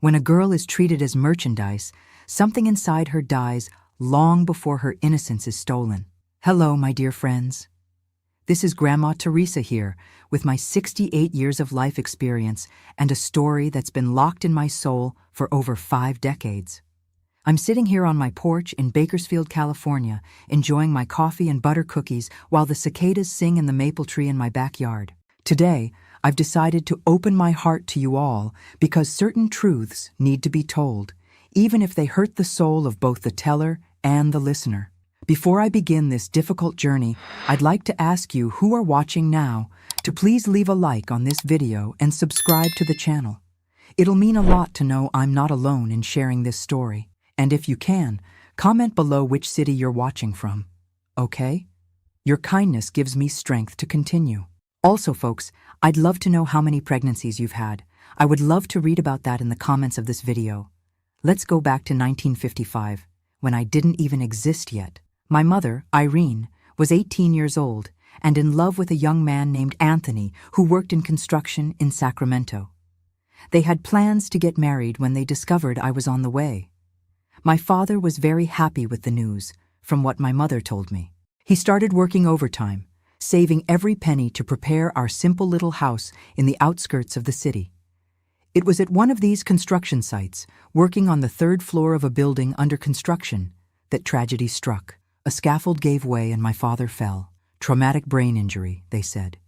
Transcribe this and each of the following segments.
When a girl is treated as merchandise, something inside her dies long before her innocence is stolen. Hello, my dear friends. This is Grandma Teresa here, with my 68 years of life experience and a story that's been locked in my soul for over 5 decades. I'm sitting here on my porch in Bakersfield, California, enjoying my coffee and butter cookies while the cicadas sing in the maple tree in my backyard. Today, I've decided to open my heart to you all because certain truths need to be told, even if they hurt the soul of both the teller and the listener. Before I begin this difficult journey, I'd like to ask you who are watching now to please leave a like on this video and subscribe to the channel. It'll mean a lot to know I'm not alone in sharing this story. And if you can, comment below which city you're watching from. Okay? Your kindness gives me strength to continue. Also, folks, I'd love to know how many pregnancies you've had. I would love to read about that in the comments of this video. Let's go back to 1955, when I didn't even exist yet. My mother, Irene, was 18 years old and in love with a young man named Anthony who worked in construction in Sacramento. They had plans to get married when they discovered I was on the way. My father was very happy with the news, from what my mother told me. He started working overtime, saving every penny to prepare our simple little house in the outskirts of the city. It was at one of these construction sites, working on the 3rd floor of a building under construction, that tragedy struck. A scaffold gave way and my father fell. Traumatic brain injury, they said.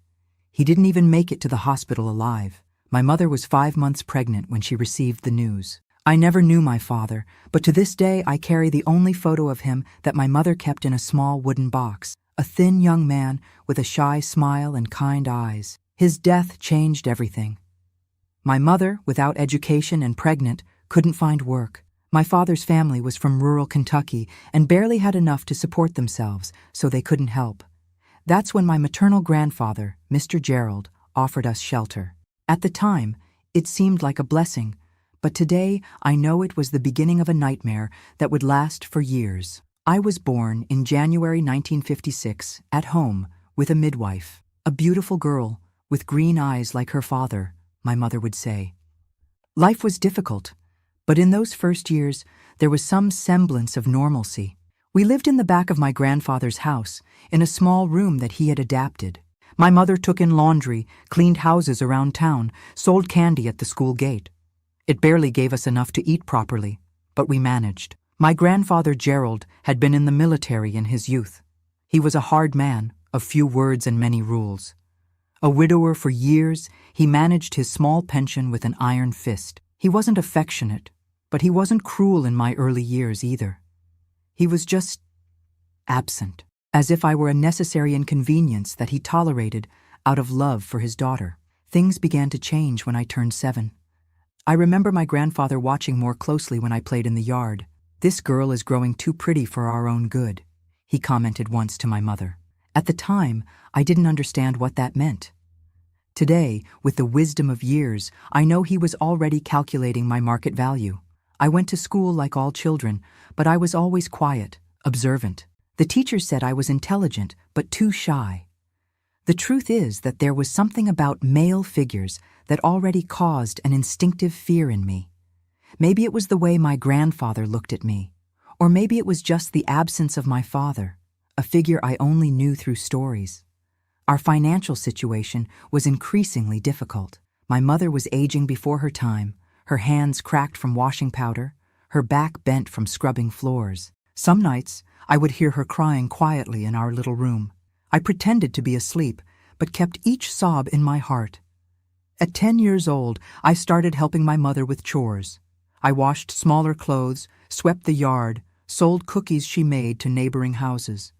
He didn't even make it to the hospital alive. My mother was 5 months pregnant when she received the news. I never knew my father, but to this day I carry the only photo of him that my mother kept in a small wooden box. A thin young man with a shy smile and kind eyes. His death changed everything. My mother, without education and pregnant, couldn't find work. My father's family was from rural Kentucky and barely had enough to support themselves, so they couldn't help. That's when my maternal grandfather, Mr. Gerald, offered us shelter. At the time, it seemed like a blessing, but today I know it was the beginning of a nightmare that would last for years. I was born in January 1956 at home with a midwife, a beautiful girl with green eyes like her father, my mother would say. Life was difficult, but in those first years, there was some semblance of normalcy. We lived in the back of my grandfather's house, in a small room that he had adapted. My mother took in laundry, cleaned houses around town, sold candy at the school gate. It barely gave us enough to eat properly, but we managed. My grandfather Gerald had been in the military in his youth. He was a hard man, of few words and many rules. A widower for years, he managed his small pension with an iron fist. He wasn't affectionate, but he wasn't cruel in my early years either. He was just absent, as if I were a necessary inconvenience that he tolerated out of love for his daughter. Things began to change when I turned 7. I remember my grandfather watching more closely when I played in the yard. "This girl is growing too pretty for our own good," he commented once to my mother. At the time, I didn't understand what that meant. Today, with the wisdom of years, I know he was already calculating my market value. I went to school like all children, but I was always quiet, observant. The teachers said I was intelligent, but too shy. The truth is that there was something about male figures that already caused an instinctive fear in me. Maybe it was the way my grandfather looked at me, or maybe it was just the absence of my father, a figure I only knew through stories. Our financial situation was increasingly difficult. My mother was aging before her time, her hands cracked from washing powder, her back bent from scrubbing floors. Some nights, I would hear her crying quietly in our little room. I pretended to be asleep, but kept each sob in my heart. At 10 years old, I started helping my mother with chores. I washed smaller clothes, swept the yard, sold cookies she made to neighboring houses.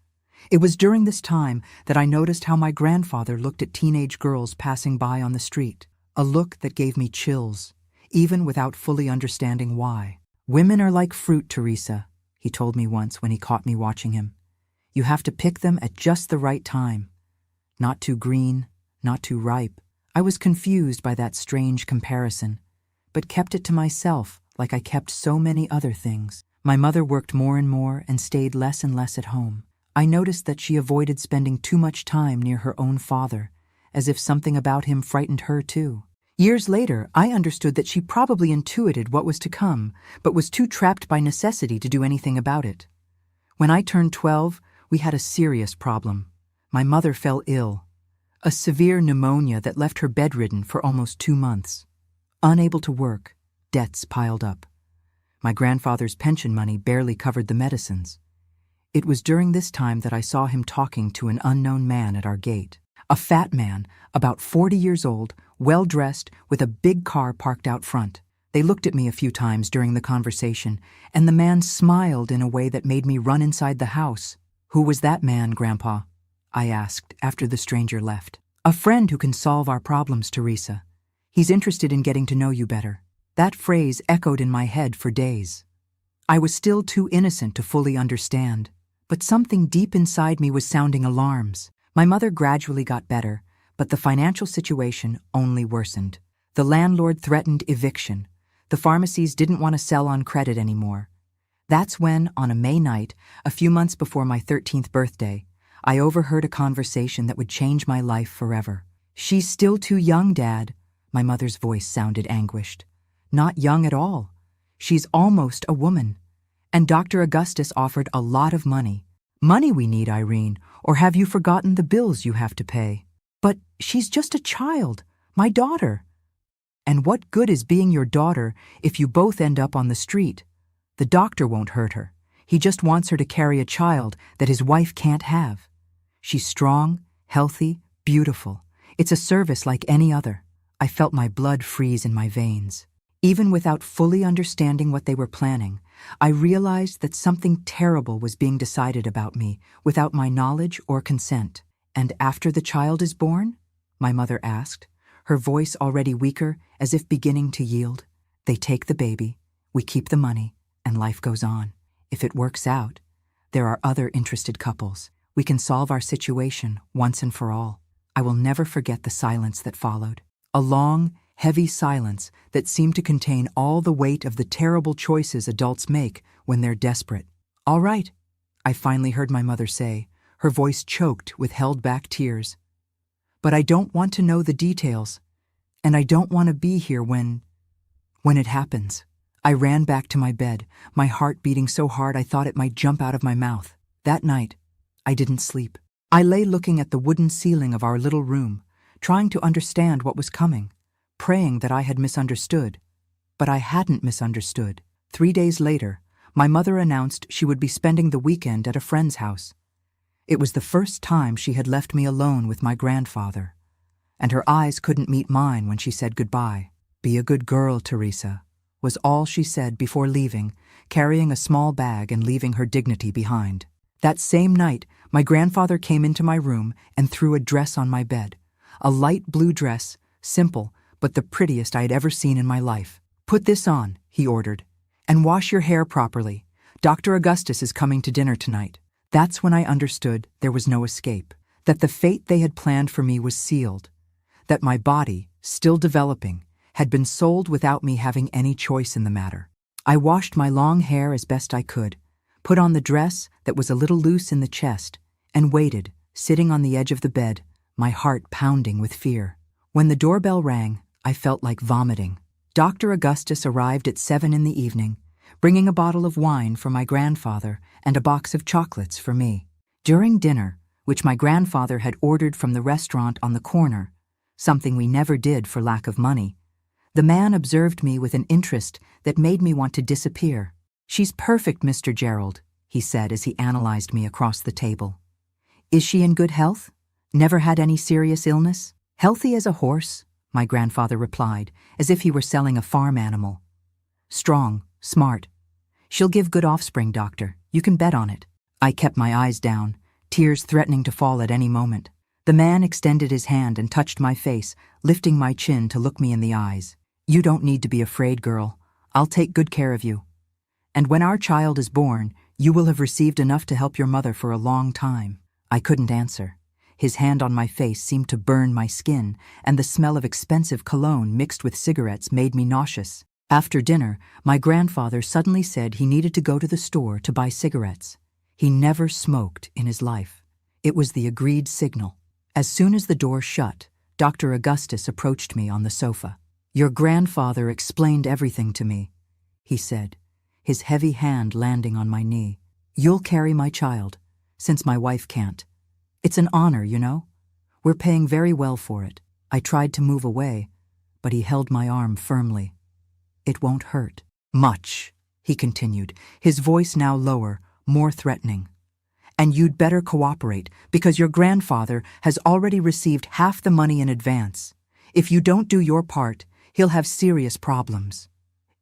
It was during this time that I noticed how my grandfather looked at teenage girls passing by on the street, a look that gave me chills, even without fully understanding why. "Women are like fruit, Teresa," he told me once when he caught me watching him. "You have to pick them at just the right time. Not too green, not too ripe." I was confused by that strange comparison, but kept it to myself like I kept so many other things. My mother worked more and more and stayed less and less at home. I noticed that she avoided spending too much time near her own father, as if something about him frightened her too. Years later, I understood that she probably intuited what was to come, but was too trapped by necessity to do anything about it. When I turned 12, we had a serious problem. My mother fell ill. A severe pneumonia that left her bedridden for almost 2 months. Unable to work, debts piled up. My grandfather's pension money barely covered the medicines. It was during this time that I saw him talking to an unknown man at our gate. A fat man, about 40 years old, well-dressed, with a big car parked out front. They looked at me a few times during the conversation, and the man smiled in a way that made me run inside the house. "Who was that man, Grandpa?" I asked after the stranger left. "A friend who can solve our problems, Teresa. He's interested in getting to know you better." That phrase echoed in my head for days. I was still too innocent to fully understand, but something deep inside me was sounding alarms. My mother gradually got better, but the financial situation only worsened. The landlord threatened eviction. The pharmacies didn't want to sell on credit anymore. That's when, on a May night, a few months before my 13th birthday, I overheard a conversation that would change my life forever. "She's still too young, Dad." My mother's voice sounded anguished. "Not young at all. She's almost a woman. And Dr. Augustus offered a lot of money. Money we need, Irene, or have you forgotten the bills you have to pay?" "But she's just a child, my daughter." "And what good is being your daughter if you both end up on the street? The doctor won't hurt her. He just wants her to carry a child that his wife can't have. She's strong, healthy, beautiful. It's a service like any other." I felt my blood freeze in my veins. Even without fully understanding what they were planning, I realized that something terrible was being decided about me without my knowledge or consent. "And after the child is born?" my mother asked, her voice already weaker, as if beginning to yield. "They take the baby, we keep the money, and life goes on. If it works out, there are other interested couples. We can solve our situation once and for all." I will never forget the silence that followed. A long, heavy silence that seemed to contain all the weight of the terrible choices adults make when they're desperate. "All right," I finally heard my mother say, her voice choked with held-back tears. "But I don't want to know the details, and I don't want to be here when it happens." I ran back to my bed, my heart beating so hard I thought it might jump out of my mouth. That night, I didn't sleep. I lay looking at the wooden ceiling of our little room, trying to understand what was coming, praying that I had misunderstood. But I hadn't misunderstood. 3 days later, my mother announced she would be spending the weekend at a friend's house. It was the first time she had left me alone with my grandfather, and her eyes couldn't meet mine when she said goodbye. "Be a good girl, Teresa," was all she said before leaving, carrying a small bag and leaving her dignity behind. That same night, my grandfather came into my room and threw a dress on my bed. A light blue dress, simple, but the prettiest I had ever seen in my life. "Put this on," he ordered, "and wash your hair properly. Dr. Augustus is coming to dinner tonight." That's when I understood there was no escape, that the fate they had planned for me was sealed, that my body, still developing, had been sold without me having any choice in the matter. I washed my long hair as best I could, put on the dress that was a little loose in the chest, and waited, sitting on the edge of the bed, my heart pounding with fear. When the doorbell rang, I felt like vomiting. Dr. Augustus arrived at 7 in the evening, bringing a bottle of wine for my grandfather and a box of chocolates for me. During dinner, which my grandfather had ordered from the restaurant on the corner, something we never did for lack of money, the man observed me with an interest that made me want to disappear. "She's perfect, Mr. Gerald," he said as he analyzed me across the table. "Is she in good health? Never had any serious illness?" "Healthy as a horse," my grandfather replied, as if he were selling a farm animal. "Strong, smart. She'll give good offspring, doctor. You can bet on it." I kept my eyes down, tears threatening to fall at any moment. The man extended his hand and touched my face, lifting my chin to look me in the eyes. "You don't need to be afraid, girl. I'll take good care of you. And when our child is born, you will have received enough to help your mother for a long time." I couldn't answer. His hand on my face seemed to burn my skin, and the smell of expensive cologne mixed with cigarettes made me nauseous. After dinner, my grandfather suddenly said he needed to go to the store to buy cigarettes. He never smoked in his life. It was the agreed signal. As soon as the door shut, Dr. Augustus approached me on the sofa. "Your grandfather explained everything to me," he said, his heavy hand landing on my knee. "You'll carry my child, since my wife can't. It's an honor, you know. We're paying very well for it." I tried to move away, but he held my arm firmly. "It won't hurt much," he continued, his voice now lower, more threatening. "And you'd better cooperate, because your grandfather has already received half the money in advance. If you don't do your part, he'll have serious problems."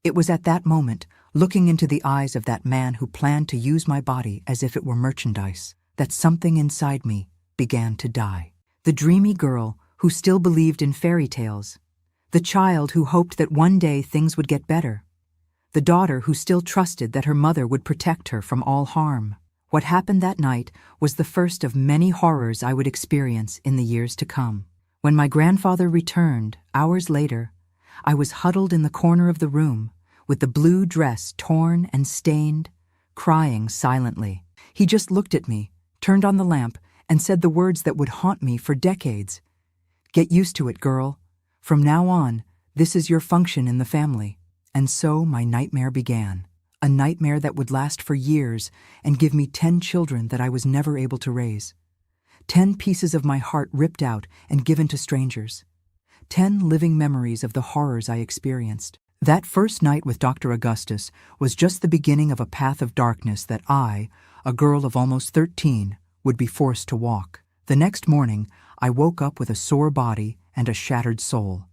It was at that moment, looking into the eyes of that man who planned to use my body as if it were merchandise, that something inside me began to die. The dreamy girl who still believed in fairy tales. The child who hoped that one day things would get better. The daughter who still trusted that her mother would protect her from all harm. What happened that night was the first of many horrors I would experience in the years to come. When my grandfather returned, hours later, I was huddled in the corner of the room, with the blue dress torn and stained, crying silently. He just looked at me, turned on the lamp, and said the words that would haunt me for decades. "Get used to it, girl. From now on, this is your function in the family." And so my nightmare began. A nightmare that would last for years and give me 10 children that I was never able to raise. 10 pieces of my heart ripped out and given to strangers. 10 living memories of the horrors I experienced. That first night with Dr. Augustus was just the beginning of a path of darkness that I, a girl of almost 13, would be forced to walk. The next morning, I woke up with a sore body and a shattered soul.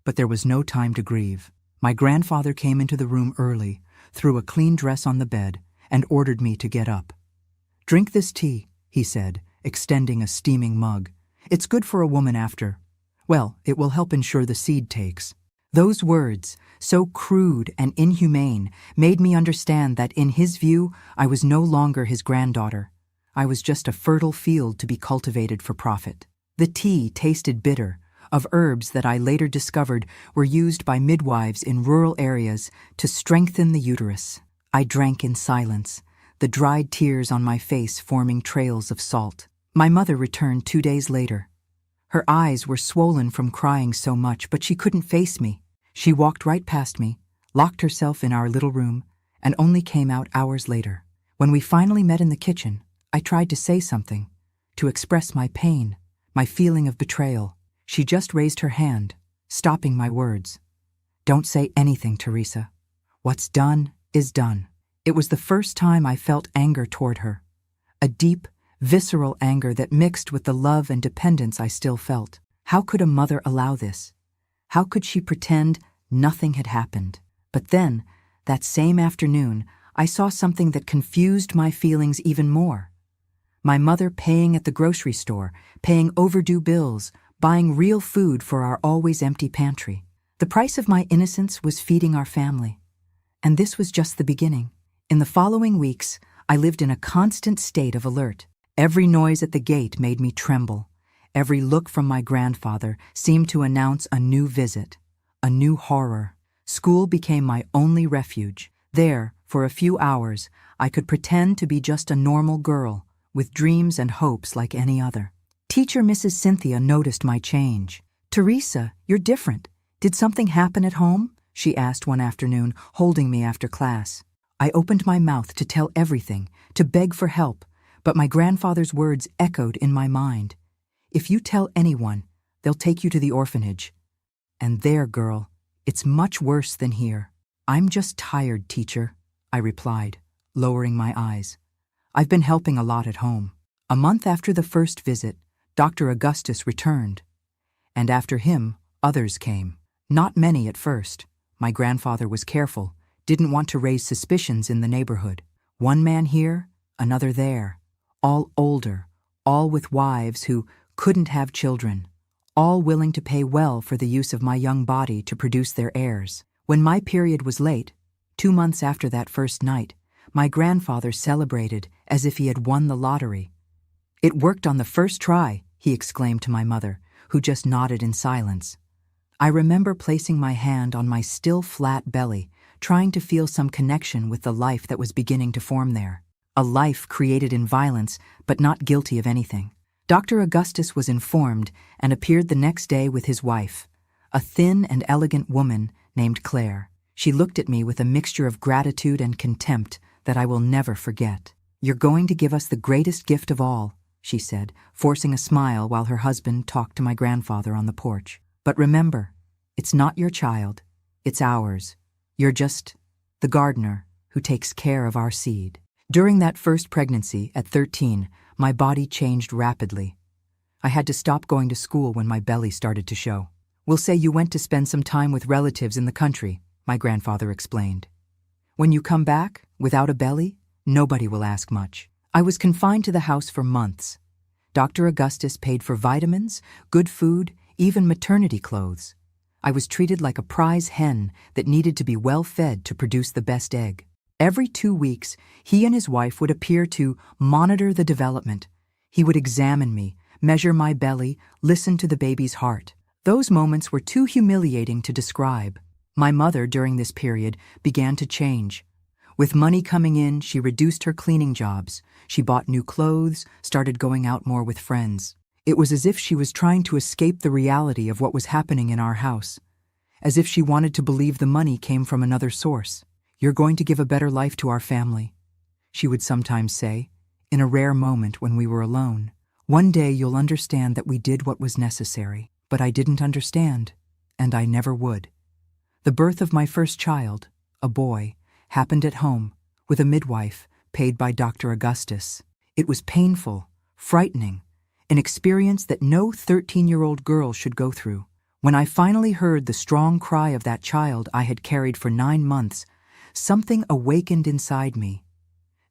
But there was no time to grieve. My grandfather came into the room early, threw a clean dress on the bed, and ordered me to get up. "Drink this tea," he said, extending a steaming mug. "It's good for a woman after. Well, it will help ensure the seed takes." Those words, so crude and inhumane, made me understand that in his view, I was no longer his granddaughter. I was just a fertile field to be cultivated for profit. The tea tasted bitter, of herbs that I later discovered were used by midwives in rural areas to strengthen the uterus. I drank in silence, the dried tears on my face forming trails of salt. My mother returned 2 days later. Her eyes were swollen from crying so much, but she couldn't face me. She walked right past me, locked herself in our little room, and only came out hours later. When we finally met in the kitchen, I tried to say something, to express my pain, my feeling of betrayal. She just raised her hand, stopping my words. "Don't say anything, Teresa. What's done is done." It was the first time I felt anger toward her, a deep, visceral anger that mixed with the love and dependence I still felt. How could a mother allow this? How could she pretend nothing had happened? But then, that same afternoon, I saw something that confused my feelings even more. My mother paying at the grocery store, paying overdue bills, buying real food for our always empty pantry. The price of my innocence was feeding our family. And this was just the beginning. In the following weeks, I lived in a constant state of alert. Every noise at the gate made me tremble. Every look from my grandfather seemed to announce a new visit, a new horror. School became my only refuge. There, for a few hours, I could pretend to be just a normal girl, with dreams and hopes like any other. Teacher Mrs. Cynthia noticed my change. "Teresa, you're different. Did something happen at home?" she asked one afternoon, holding me after class. I opened my mouth to tell everything, to beg for help, but my grandfather's words echoed in my mind. "If you tell anyone, they'll take you to the orphanage. And there, girl, it's much worse than here." "I'm just tired, teacher," I replied, lowering my eyes. "I've been helping a lot at home." A month after the first visit, Dr. Augustus returned, and after him, others came. Not many at first. My grandfather was careful, didn't want to raise suspicions in the neighborhood. One man here, another there, all older, all with wives who couldn't have children, all willing to pay well for the use of my young body to produce their heirs. When my period was late, 2 months after that first night, my grandfather celebrated as if he had won the lottery. "It worked on the first try," he exclaimed to my mother, who just nodded in silence. I remember placing my hand on my still flat belly, trying to feel some connection with the life that was beginning to form there. A life created in violence, but not guilty of anything. Dr. Augustus was informed and appeared the next day with his wife, a thin and elegant woman named Claire. She looked at me with a mixture of gratitude and contempt that I will never forget. "You're going to give us the greatest gift of all," she said, forcing a smile while her husband talked to my grandfather on the porch. "But remember, it's not your child, it's ours. You're just the gardener who takes care of our seed." During that first pregnancy, at 13, my body changed rapidly. I had to stop going to school when my belly started to show. "We'll say you went to spend some time with relatives in the country," my grandfather explained. "When you come back, without a belly, nobody will ask much." I was confined to the house for months. Dr. Augustus paid for vitamins, good food, even maternity clothes. I was treated like a prize hen that needed to be well fed to produce the best egg. Every 2 weeks, he and his wife would appear to monitor the development. He would examine me, measure my belly, listen to the baby's heart. Those moments were too humiliating to describe. My mother, during this period, began to change. With money coming in, she reduced her cleaning jobs. She bought new clothes, started going out more with friends. It was as if she was trying to escape the reality of what was happening in our house, as if she wanted to believe the money came from another source. "You're going to give a better life to our family," she would sometimes say, in a rare moment when we were alone. "One day you'll understand that we did what was necessary." But I didn't understand, and I never would. The birth of my first child, a boy, happened at home, with a midwife, paid by Dr. Augustus. It was painful, frightening, an experience that no 13-year-old girl should go through. When I finally heard the strong cry of that child I had carried for 9 months, something awakened inside me.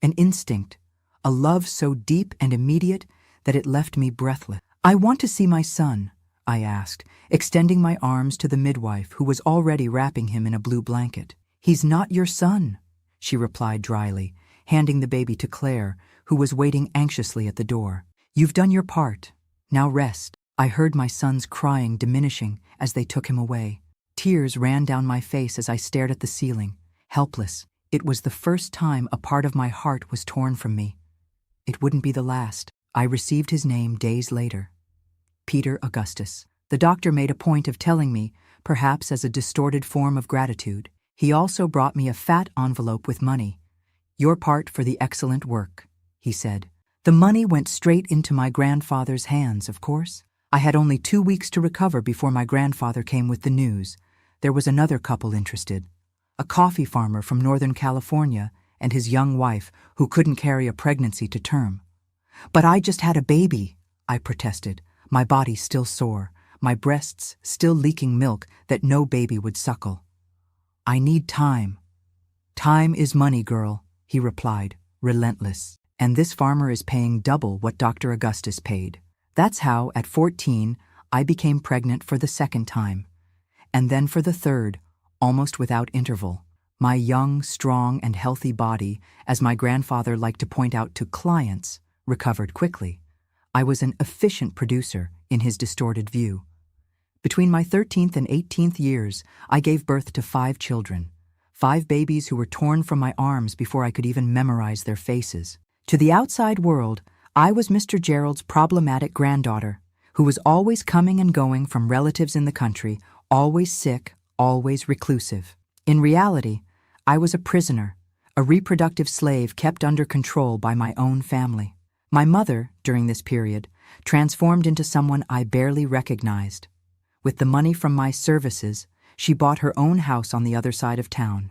An instinct, a love so deep and immediate that it left me breathless. "I want to see my son," I asked, extending my arms to the midwife who was already wrapping him in a blue blanket. "He's not your son," she replied dryly, handing the baby to Claire, who was waiting anxiously at the door. "You've done your part. Now rest." I heard my son's crying diminishing as they took him away. Tears ran down my face as I stared at the ceiling, helpless. It was the first time a part of my heart was torn from me. It wouldn't be the last. I received his name days later. Peter Augustus. The doctor made a point of telling me, perhaps as a distorted form of gratitude. He also brought me a fat envelope with money. "Your part for the excellent work," he said. The money went straight into my grandfather's hands, of course. I had only 2 weeks to recover before my grandfather came with the news. There was another couple interested, a coffee farmer from Northern California and his young wife who couldn't carry a pregnancy to term. "But I just had a baby," I protested, my body still sore, my breasts still leaking milk that no baby would suckle. "I need time." "Time is money, girl," he replied, relentless. "And this farmer is paying double what Dr. Augustus paid." That's how, at 14, I became pregnant for the second time. And then for the third, almost without interval. My young, strong, and healthy body, as my grandfather liked to point out to clients, recovered quickly. I was an efficient producer in his distorted view. Between my 13th and 18th years, I gave birth to 5 children, 5 babies who were torn from my arms before I could even memorize their faces. To the outside world, I was Mr. Gerald's problematic granddaughter, who was always coming and going from relatives in the country, always sick, always reclusive. In reality, I was a prisoner, a reproductive slave kept under control by my own family. My mother, during this period, transformed into someone I barely recognized. With the money from my services, she bought her own house on the other side of town.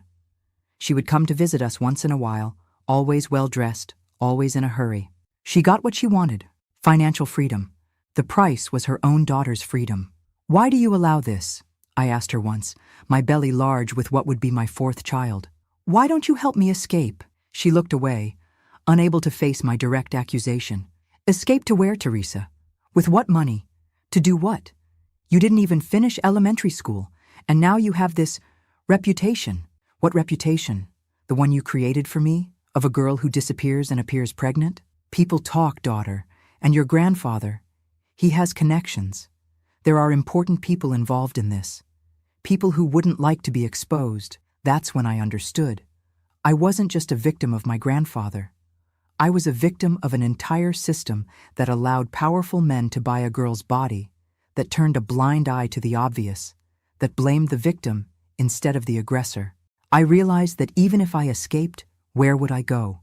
She would come to visit us once in a while, always well-dressed, always in a hurry. She got what she wanted, financial freedom. The price was her own daughter's freedom. "Why do you allow this?" I asked her once, my belly large with what would be my 4th child. "Why don't you help me escape?" She looked away, unable to face my direct accusation. "Escape to where, Teresa? With what money? To do what? You didn't even finish elementary school, and now you have this reputation." "What reputation? The one you created for me, of a girl who disappears and appears pregnant? People talk, daughter, and your grandfather, he has connections. There are important people involved in this. People who wouldn't like to be exposed." That's when I understood. I wasn't just a victim of my grandfather. I was a victim of an entire system that allowed powerful men to buy a girl's body, that turned a blind eye to the obvious, that blamed the victim instead of the aggressor. I realized that even if I escaped, where would I go?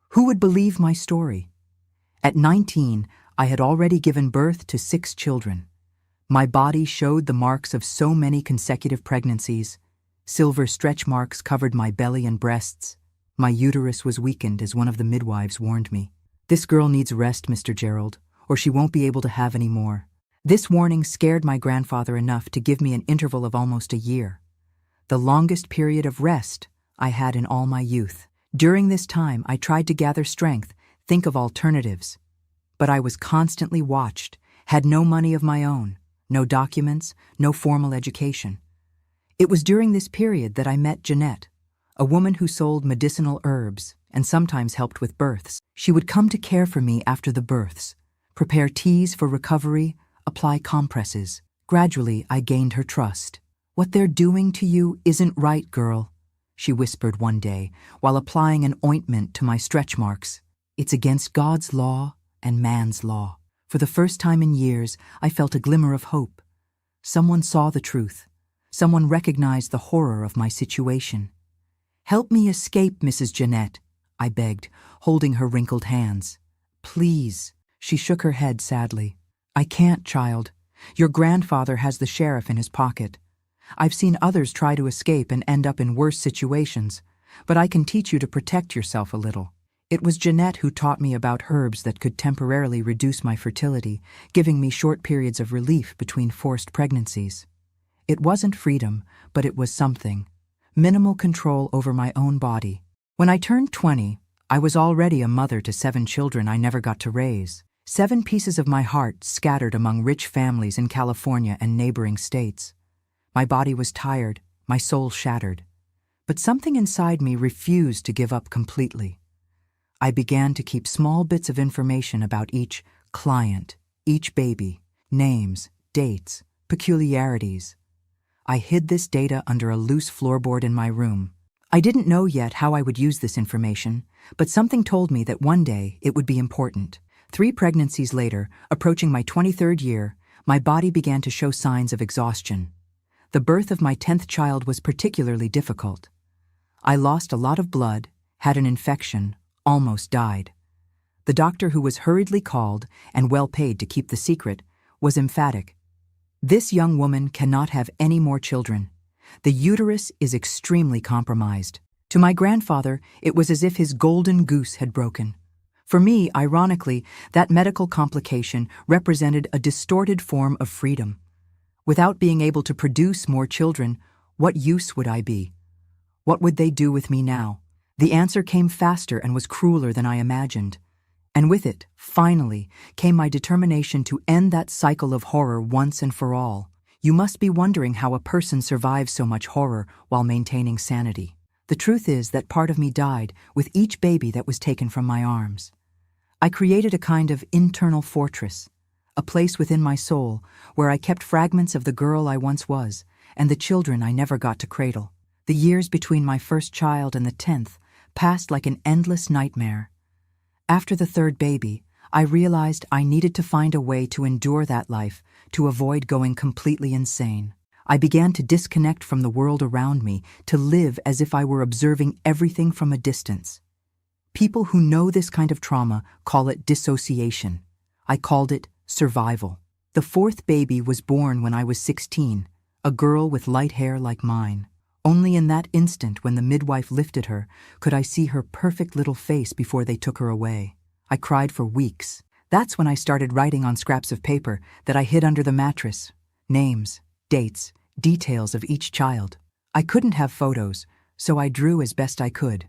Who would believe my story? At 19, I had already given birth to 6 children. My body showed the marks of so many consecutive pregnancies. Silver stretch marks covered my belly and breasts. My uterus was weakened, as one of the midwives warned me. "This girl needs rest, Mr. Gerald, or she won't be able to have any more." This warning scared my grandfather enough to give me an interval of almost a year, the longest period of rest I had in all my youth. During this time, I tried to gather strength, think of alternatives. But I was constantly watched, had no money of my own, no documents, no formal education. It was during this period that I met Jeanette, a woman who sold medicinal herbs and sometimes helped with births. She would come to care for me after the births, prepare teas for recovery, apply compresses. Gradually, I gained her trust. "What they're doing to you isn't right, girl," she whispered one day while applying an ointment to my stretch marks. "It's against God's law and man's law." For the first time in years, I felt a glimmer of hope. Someone saw the truth. Someone recognized the horror of my situation. "Help me escape, Mrs. Jeanette," I begged, holding her wrinkled hands. "Please." She shook her head sadly. "I can't, child. Your grandfather has the sheriff in his pocket. I've seen others try to escape and end up in worse situations, but I can teach you to protect yourself a little." It was Jeanette who taught me about herbs that could temporarily reduce my fertility, giving me short periods of relief between forced pregnancies. It wasn't freedom, but it was something. Minimal control over my own body. When I turned 20, I was already a mother to 7 children I never got to raise. 7 pieces of my heart scattered among rich families in California and neighboring states. My body was tired, my soul shattered. But something inside me refused to give up completely. I began to keep small bits of information about each client, each baby, names, dates, peculiarities. I hid this data under a loose floorboard in my room. I didn't know yet how I would use this information, but something told me that one day it would be important. 3 pregnancies later, approaching my 23rd year, my body began to show signs of exhaustion. The birth of my 10th child was particularly difficult. I lost a lot of blood, had an infection, almost died. The doctor, who was hurriedly called and well paid to keep the secret, was emphatic. "This young woman cannot have any more children. The uterus is extremely compromised." To my grandfather, it was as if his golden goose had broken. For me, ironically, that medical complication represented a distorted form of freedom. Without being able to produce more children, what use would I be? What would they do with me now? The answer came faster and was crueler than I imagined. And with it, finally, came my determination to end that cycle of horror once and for all. You must be wondering how a person survives so much horror while maintaining sanity. The truth is that part of me died with each baby that was taken from my arms. I created a kind of internal fortress, a place within my soul where I kept fragments of the girl I once was and the children I never got to cradle. The years between my first child and the 10th passed like an endless nightmare. After the 3rd baby, I realized I needed to find a way to endure that life, to avoid going completely insane. I began to disconnect from the world around me, to live as if I were observing everything from a distance. People who know this kind of trauma call it dissociation. I called it survival. The 4th baby was born when I was 16, a girl with light hair like mine. Only in that instant, when the midwife lifted her, could I see her perfect little face before they took her away. I cried for weeks. That's when I started writing on scraps of paper that I hid under the mattress. Names, dates, details of each child. I couldn't have photos, so I drew as best I could.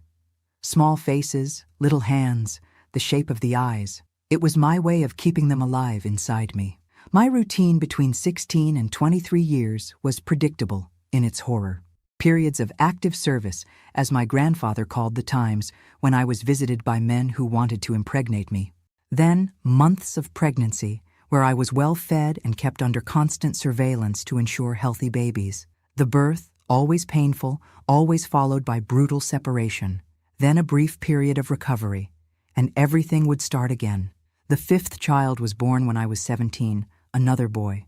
Small faces, little hands, the shape of the eyes. It was my way of keeping them alive inside me. My routine between 16 and 23 years was predictable in its horror. Periods of active service, as my grandfather called the times when I was visited by men who wanted to impregnate me. Then months of pregnancy, where I was well fed and kept under constant surveillance to ensure healthy babies. The birth, always painful, always followed by brutal separation. Then a brief period of recovery, and everything would start again. The 5th child was born when I was 17, another boy.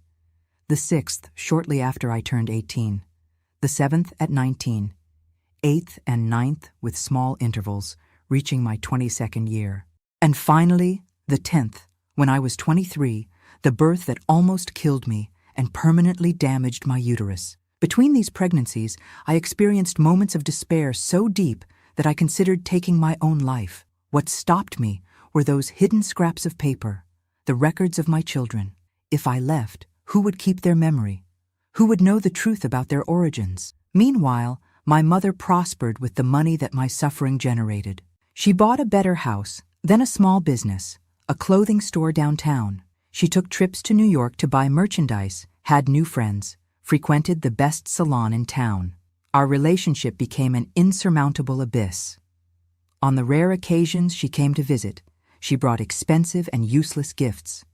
the 6th shortly after I turned 18, the 7th at 19, 8th and 9th with small intervals, reaching my 22nd year. And finally, the 10th, when I was 23, the birth that almost killed me and permanently damaged my uterus. Between these pregnancies, I experienced moments of despair so deep that I considered taking my own life. What stopped me were those hidden scraps of paper, the records of my children. If I left, who would keep their memory? Who would know the truth about their origins? Meanwhile, my mother prospered with the money that my suffering generated. She bought a better house, then a small business, a clothing store downtown. She took trips to New York to buy merchandise, had new friends, frequented the best salon in town. Our relationship became an insurmountable abyss. On the rare occasions she came to visit, she brought expensive and useless gifts.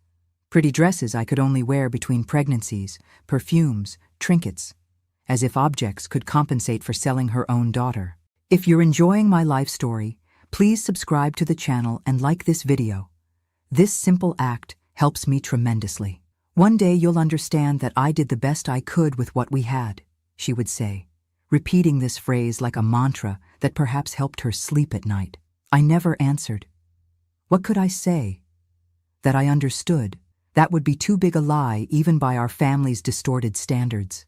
Pretty dresses I could only wear between pregnancies, perfumes, trinkets, as if objects could compensate for selling her own daughter. If you're enjoying my life story, please subscribe to the channel and like this video. This simple act helps me tremendously. One day you'll understand that I did the best I could with what we had, she would say, repeating this phrase like a mantra that perhaps helped her sleep at night. I never answered. What could I say? That I understood. That would be too big a lie even by our family's distorted standards.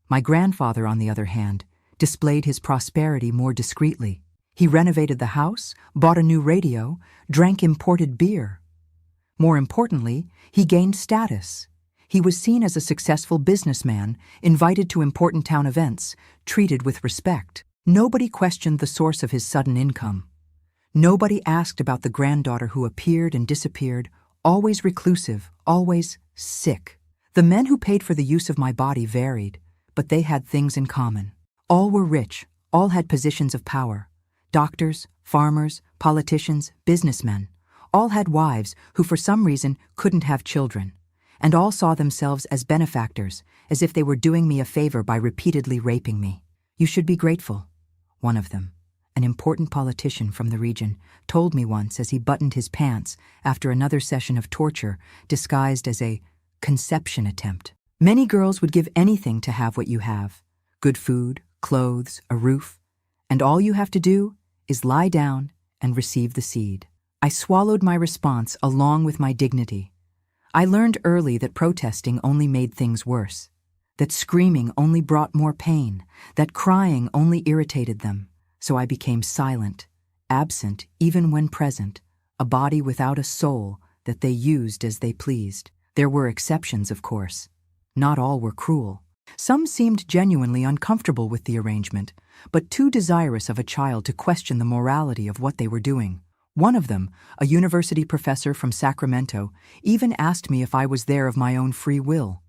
My grandfather, on the other hand, displayed his prosperity more discreetly. He renovated the house, bought a new radio, drank imported beer. More importantly, he gained status. He was seen as a successful businessman, invited to important town events, treated with respect. Nobody questioned the source of his sudden income. Nobody asked about the granddaughter who appeared and disappeared, always reclusive, always sick. The men who paid for the use of my body varied, but they had things in common. All were rich, all had positions of power. Doctors, farmers, politicians, businessmen. All had wives who for some reason couldn't have children, and all saw themselves as benefactors, as if they were doing me a favor by repeatedly raping me. You should be grateful, one of them, an important politician from the region, told me once as he buttoned his pants after another session of torture disguised as a conception attempt. Many girls would give anything to have what you have: good food, clothes, a roof, and all you have to do is lie down and receive the seed. I swallowed my response along with my dignity. I learned early that protesting only made things worse, that screaming only brought more pain, that crying only irritated them, so I became silent, absent even when present, a body without a soul that they used as they pleased. There were exceptions, of course. Not all were cruel. Some seemed genuinely uncomfortable with the arrangement, but too desirous of a child to question the morality of what they were doing. One of them, a university professor from Sacramento, even asked me if I was there of my own free will.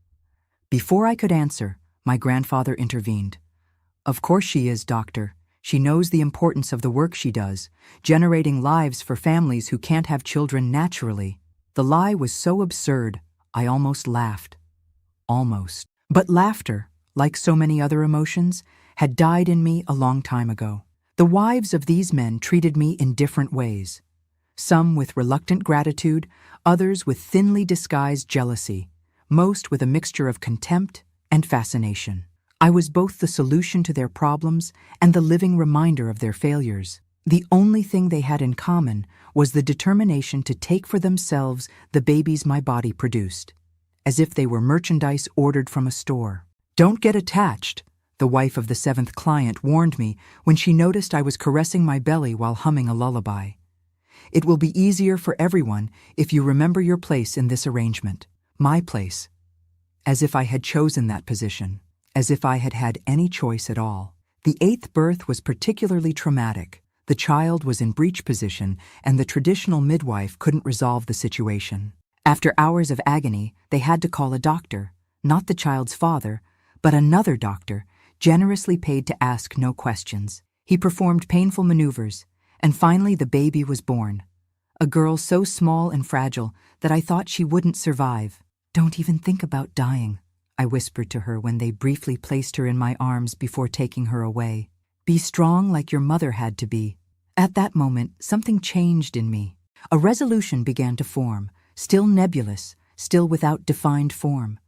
Before I could answer, my grandfather intervened. Of course she is, doctor. She knows the importance of the work she does, generating lives for families who can't have children naturally. The lie was so absurd, I almost laughed. Almost. But laughter, like so many other emotions, had died in me a long time ago. The wives of these men treated me in different ways. Some with reluctant gratitude, others with thinly disguised jealousy, most with a mixture of contempt and fascination. I was both the solution to their problems and the living reminder of their failures. The only thing they had in common was the determination to take for themselves the babies my body produced, as if they were merchandise ordered from a store. Don't get attached, the wife of the 7th client warned me when she noticed I was caressing my belly while humming a lullaby. It will be easier for everyone if you remember your place in this arrangement. My place. As if I had chosen that position. As if I had had any choice at all. The 8th birth was particularly traumatic. The child was in breech position, and the traditional midwife couldn't resolve the situation. After hours of agony, they had to call a doctor, not the child's father, but another doctor, generously paid to ask no questions. He performed painful maneuvers, and finally the baby was born. A girl so small and fragile that I thought she wouldn't survive. Don't even think about dying, I whispered to her when they briefly placed her in my arms before taking her away. Be strong like your mother had to be. At that moment, something changed in me. A resolution began to form, still nebulous, still without defined form.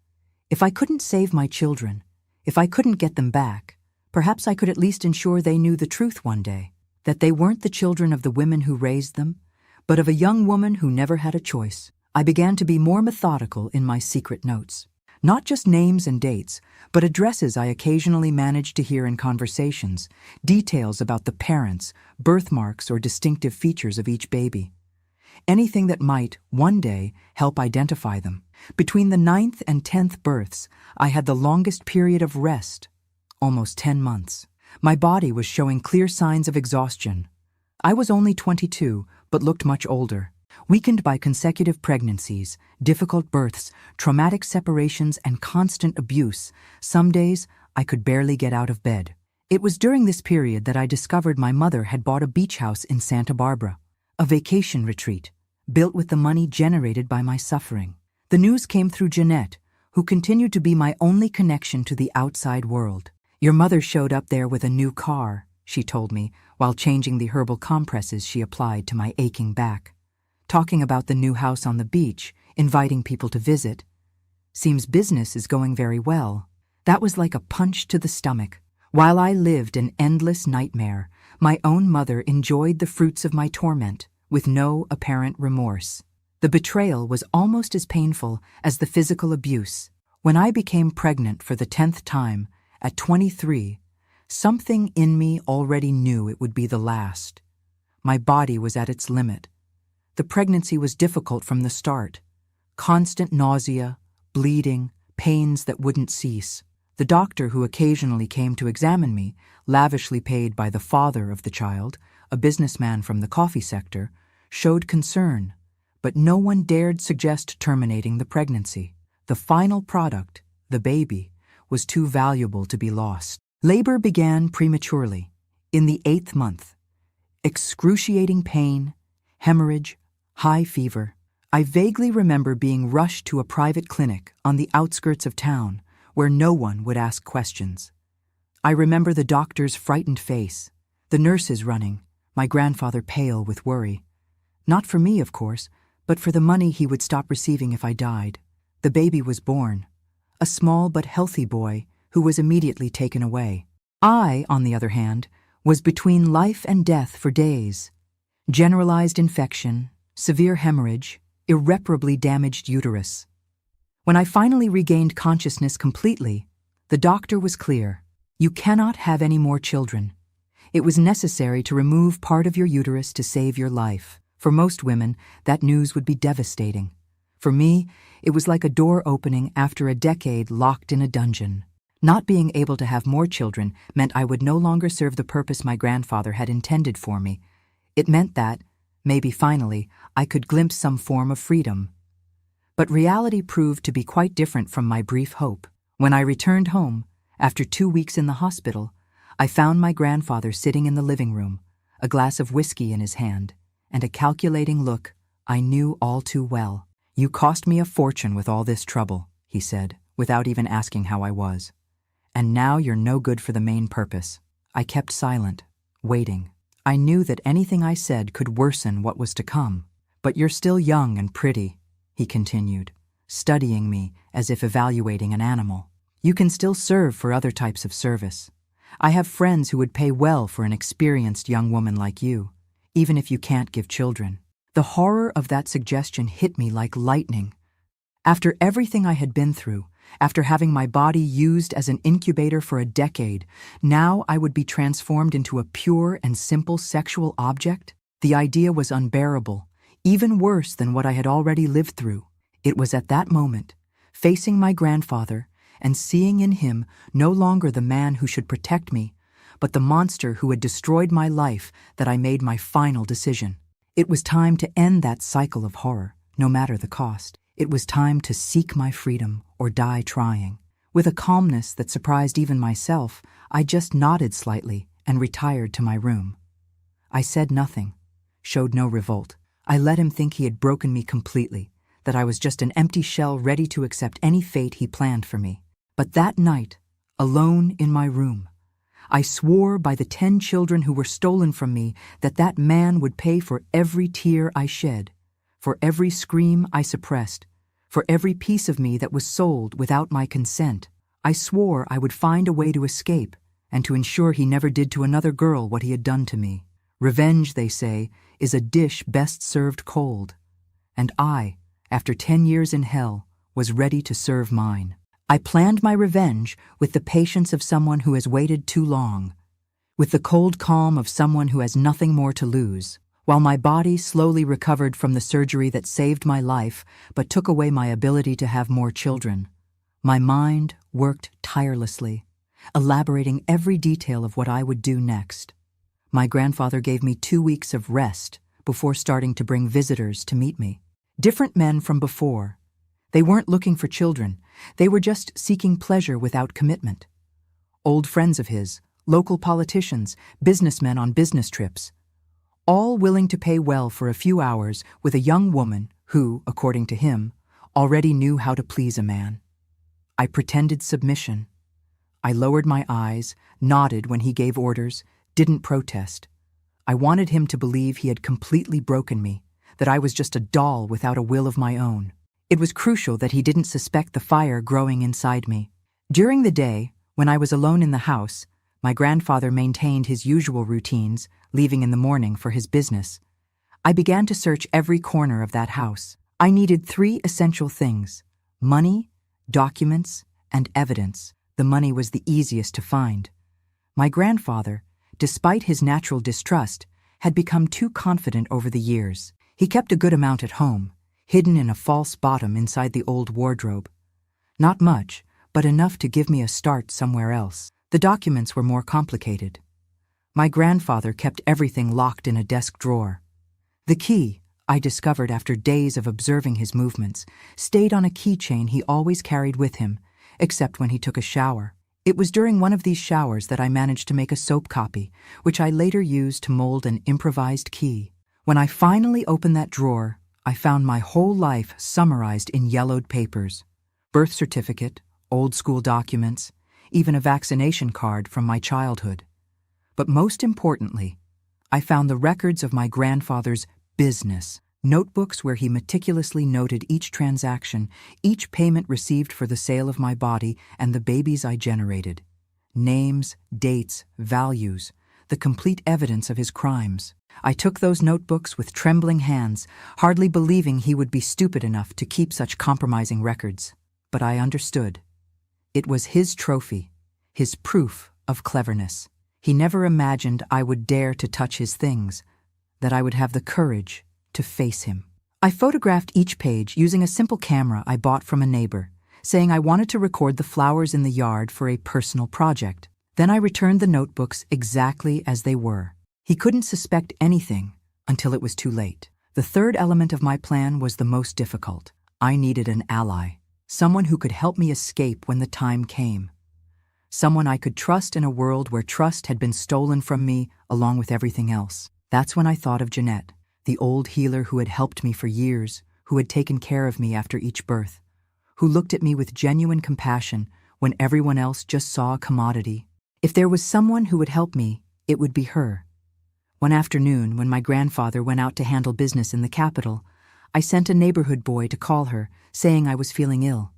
If I couldn't save my children, if I couldn't get them back, perhaps I could at least ensure they knew the truth one day, that they weren't the children of the women who raised them, but of a young woman who never had a choice. I began to be more methodical in my secret notes. Not just names and dates, but addresses I occasionally managed to hear in conversations, details about the parents, birthmarks, or distinctive features of each baby. Anything that might, one day, help identify them. Between the 9th and 10th births, I had the longest period of rest, almost 10 months. My body was showing clear signs of exhaustion. I was only 22, but looked much older. Weakened by consecutive pregnancies, difficult births, traumatic separations, and constant abuse, some days I could barely get out of bed. It was during this period that I discovered my mother had bought a beach house in Santa Barbara, a vacation retreat, built with the money generated by my suffering. The news came through Jeanette, who continued to be my only connection to the outside world. "Your mother showed up there with a new car," she told me, while changing the herbal compresses she applied to my aching back. "Talking about the new house on the beach, inviting people to visit. Seems business is going very well." That was like a punch to the stomach. While I lived an endless nightmare, my own mother enjoyed the fruits of my torment, with no apparent remorse. The betrayal was almost as painful as the physical abuse. When I became pregnant for the 10th time, at 23, something in me already knew it would be the last. My body was at its limit. The pregnancy was difficult from the start. Constant nausea, bleeding, pains that wouldn't cease. The doctor who occasionally came to examine me, lavishly paid by the father of the child, a businessman from the coffee sector, showed concern, but no one dared suggest terminating the pregnancy. The final product, the baby, was too valuable to be lost. Labor began prematurely, in the 8th month. Excruciating pain, hemorrhage, high fever. I vaguely remember being rushed to a private clinic on the outskirts of town where no one would ask questions. I remember the doctor's frightened face, the nurses running, my grandfather pale with worry. Not for me, of course, but for the money he would stop receiving if I died. The baby was born, a small but healthy boy who was immediately taken away. I, on the other hand, was between life and death for days. Generalized infection, severe hemorrhage, irreparably damaged uterus. When I finally regained consciousness completely, the doctor was clear. You cannot have any more children. It was necessary to remove part of your uterus to save your life. For most women, that news would be devastating. For me, it was like a door opening after a decade locked in a dungeon. Not being able to have more children meant I would no longer serve the purpose my grandfather had intended for me. It meant that, maybe finally, I could glimpse some form of freedom. But reality proved to be quite different from my brief hope. When I returned home, after 2 weeks in the hospital, I found my grandfather sitting in the living room, a glass of whiskey in his hand, and a calculating look I knew all too well. "You cost me a fortune with all this trouble," he said, without even asking how I was. "And now you're no good for the main purpose." I kept silent, waiting. I knew that anything I said could worsen what was to come. "But you're still young and pretty," he continued, studying me as if evaluating an animal. "You can still serve for other types of service. I have friends who would pay well for an experienced young woman like you, even if you can't give children." The horror of that suggestion hit me like lightning. After everything I had been through, after having my body used as an incubator for a decade, now I would be transformed into a pure and simple sexual object? The idea was unbearable, even worse than what I had already lived through. It was at that moment, facing my grandfather and seeing in him no longer the man who should protect me, but the monster who had destroyed my life, that I made my final decision. It was time to end that cycle of horror, no matter the cost. It was time to seek my freedom or die trying. With a calmness that surprised even myself, I just nodded slightly and retired to my room. I said nothing, showed no revolt. I let him think he had broken me completely, that I was just an empty shell ready to accept any fate he planned for me. But that night, alone in my room, I swore by the 10 children who were stolen from me that that man would pay for every tear I shed, for every scream I suppressed, for every piece of me that was sold without my consent. I swore I would find a way to escape and to ensure he never did to another girl what he had done to me. Revenge, they say, is a dish best served cold. And I, after 10 years in hell, was ready to serve mine. I planned my revenge with the patience of someone who has waited too long, with the cold calm of someone who has nothing more to lose. While my body slowly recovered from the surgery that saved my life but took away my ability to have more children, my mind worked tirelessly, elaborating every detail of what I would do next. My grandfather gave me 2 weeks of rest before starting to bring visitors to meet me. Different men from before. They weren't looking for children. They were just seeking pleasure without commitment. Old friends of his, local politicians, businessmen on business trips, all willing to pay well for a few hours with a young woman who, according to him, already knew how to please a man. I pretended submission. I lowered my eyes, nodded when he gave orders, didn't protest. I wanted him to believe he had completely broken me, that I was just a doll without a will of my own. It was crucial that he didn't suspect the fire growing inside me. During the day, when I was alone in the house, my grandfather maintained his usual routines, leaving in the morning for his business. I began to search every corner of that house. I needed 3 essential things: money, documents, and evidence. The money was the easiest to find. My grandfather, despite his natural distrust, had become too confident over the years. He kept a good amount at home, hidden in a false bottom inside the old wardrobe. Not much, but enough to give me a start somewhere else. The documents were more complicated. My grandfather kept everything locked in a desk drawer. The key, I discovered after days of observing his movements, stayed on a keychain he always carried with him, except when he took a shower. It was during one of these showers that I managed to make a soap copy, which I later used to mold an improvised key. When I finally opened that drawer, I found my whole life summarized in yellowed papers: birth certificate, old school documents, even a vaccination card from my childhood. But most importantly, I found the records of my grandfather's business, notebooks where he meticulously noted each transaction, each payment received for the sale of my body and the babies I generated. Names, dates, values, the complete evidence of his crimes. I took those notebooks with trembling hands, hardly believing he would be stupid enough to keep such compromising records. But I understood. It was his trophy, his proof of cleverness. He never imagined I would dare to touch his things, that I would have the courage to face him. I photographed each page using a simple camera I bought from a neighbor, saying I wanted to record the flowers in the yard for a personal project. Then I returned the notebooks exactly as they were. He couldn't suspect anything until it was too late. The third element of my plan was the most difficult. I needed an ally, someone who could help me escape when the time came. Someone I could trust in a world where trust had been stolen from me along with everything else. That's when I thought of Jeanette, the old healer who had helped me for years, who had taken care of me after each birth, who looked at me with genuine compassion when everyone else just saw a commodity. If there was someone who would help me, it would be her. One afternoon, when my grandfather went out to handle business in the capital, I sent a neighborhood boy to call her, saying I was feeling ill.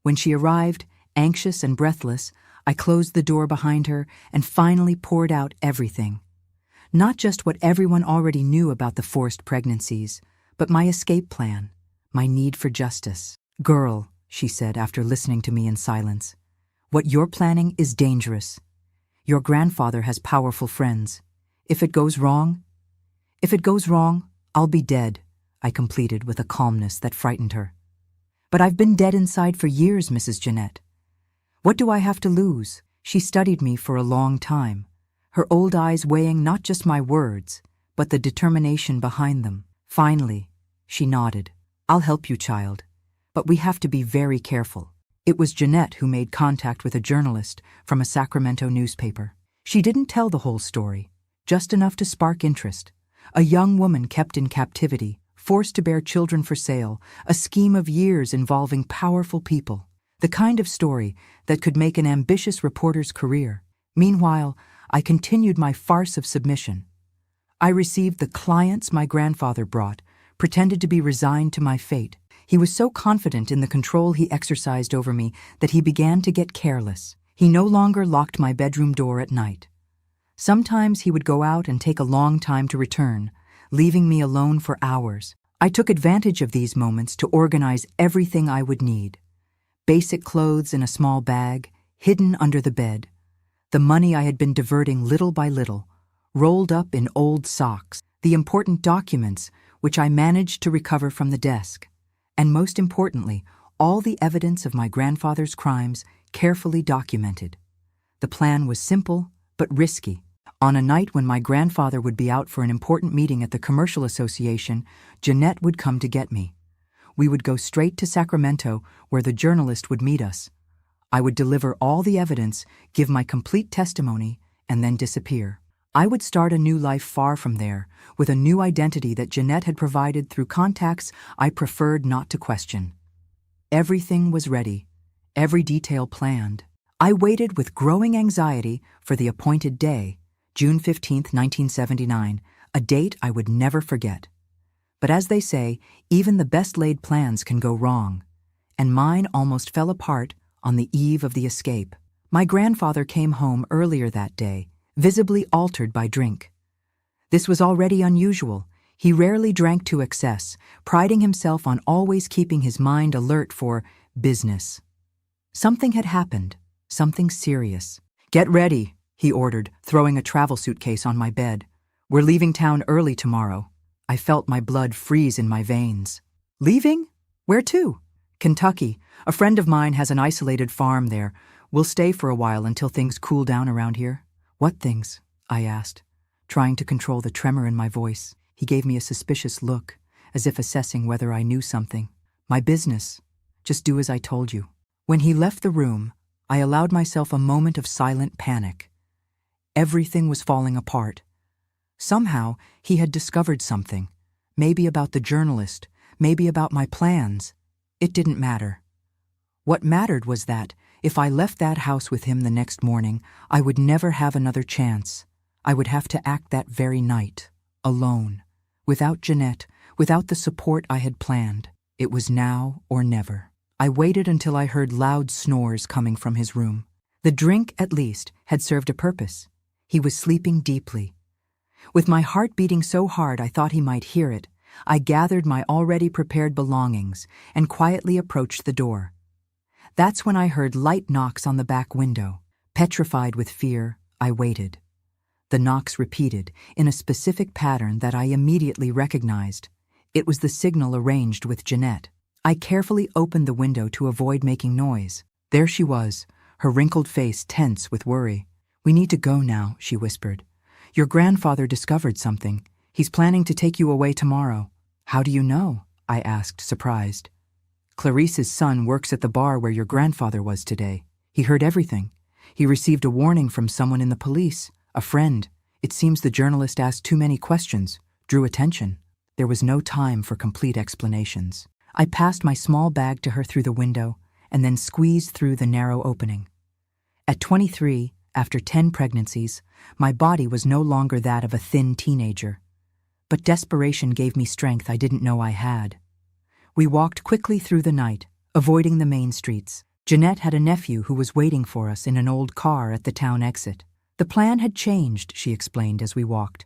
When she arrived, anxious and breathless, I closed the door behind her and finally poured out everything. Not just what everyone already knew about the forced pregnancies, but my escape plan, my need for justice. "Girl," she said after listening to me in silence, "what you're planning is dangerous. Your grandfather has powerful friends. If it goes wrong, I'll be dead," I completed with a calmness that frightened her. "But I've been dead inside for years, Mrs. Jeanette. What do I have to lose?" She studied me for a long time, her old eyes weighing not just my words, but the determination behind them. Finally, she nodded. "I'll help you, child, but we have to be very careful." It was Jeanette who made contact with a journalist from a Sacramento newspaper. She didn't tell the whole story, just enough to spark interest. A young woman kept in captivity, forced to bear children for sale, a scheme of years involving powerful people. The kind of story that could make an ambitious reporter's career. Meanwhile, I continued my farce of submission. I received the clients my grandfather brought, pretended to be resigned to my fate. He was so confident in the control he exercised over me that he began to get careless. He no longer locked my bedroom door at night. Sometimes he would go out and take a long time to return, leaving me alone for hours. I took advantage of these moments to organize everything I would need. Basic clothes in a small bag, hidden under the bed. The money I had been diverting little by little, rolled up in old socks. The important documents, which I managed to recover from the desk. And most importantly, all the evidence of my grandfather's crimes carefully documented. The plan was simple, but risky. On a night when my grandfather would be out for an important meeting at the Commercial Association, Jeanette would come to get me. We would go straight to Sacramento, where the journalist would meet us. I would deliver all the evidence, give my complete testimony, and then disappear. I would start a new life far from there, with a new identity that Jeanette had provided through contacts I preferred not to question. Everything was ready, every detail planned. I waited with growing anxiety for the appointed day, June 15, 1979, a date I would never forget. But as they say, even the best-laid plans can go wrong, and mine almost fell apart on the eve of the escape. My grandfather came home earlier that day, visibly altered by drink. This was already unusual. He rarely drank to excess, priding himself on always keeping his mind alert for business. Something had happened, something serious. "Get ready," he ordered, throwing a travel suitcase on my bed. "We're leaving town early tomorrow." I felt my blood freeze in my veins. "Leaving? Where to?" "Kentucky. A friend of mine has an isolated farm there. We'll stay for a while until things cool down around here." "What things?" I asked, trying to control the tremor in my voice. He gave me a suspicious look, as if assessing whether I knew something. "My business. Just do as I told you." When he left the room, I allowed myself a moment of silent panic. Everything was falling apart. Somehow, he had discovered something. Maybe about the journalist, maybe about my plans. It didn't matter. What mattered was that, if I left that house with him the next morning, I would never have another chance. I would have to act that very night, alone, without Jeanette, without the support I had planned. It was now or never. I waited until I heard loud snores coming from his room. The drink, at least, had served a purpose. He was sleeping deeply. With my heart beating so hard I thought he might hear it, I gathered my already prepared belongings and quietly approached the door. That's when I heard light knocks on the back window. Petrified with fear, I waited. The knocks repeated, in a specific pattern that I immediately recognized. It was the signal arranged with Jeanette. I carefully opened the window to avoid making noise. There she was, her wrinkled face tense with worry. "We need to go now," she whispered. "Your grandfather discovered something. He's planning to take you away tomorrow." "How do you know?" I asked, surprised. "Clarice's son works at the bar where your grandfather was today. He heard everything. He received a warning from someone in the police, a friend. It seems the journalist asked too many questions, drew attention." There was no time for complete explanations. I passed my small bag to her through the window and then squeezed through the narrow opening. At 23, after 10 pregnancies, my body was no longer that of a thin teenager. But desperation gave me strength I didn't know I had. We walked quickly through the night, avoiding the main streets. Jeanette had a nephew who was waiting for us in an old car at the town exit. The plan had changed, she explained as we walked.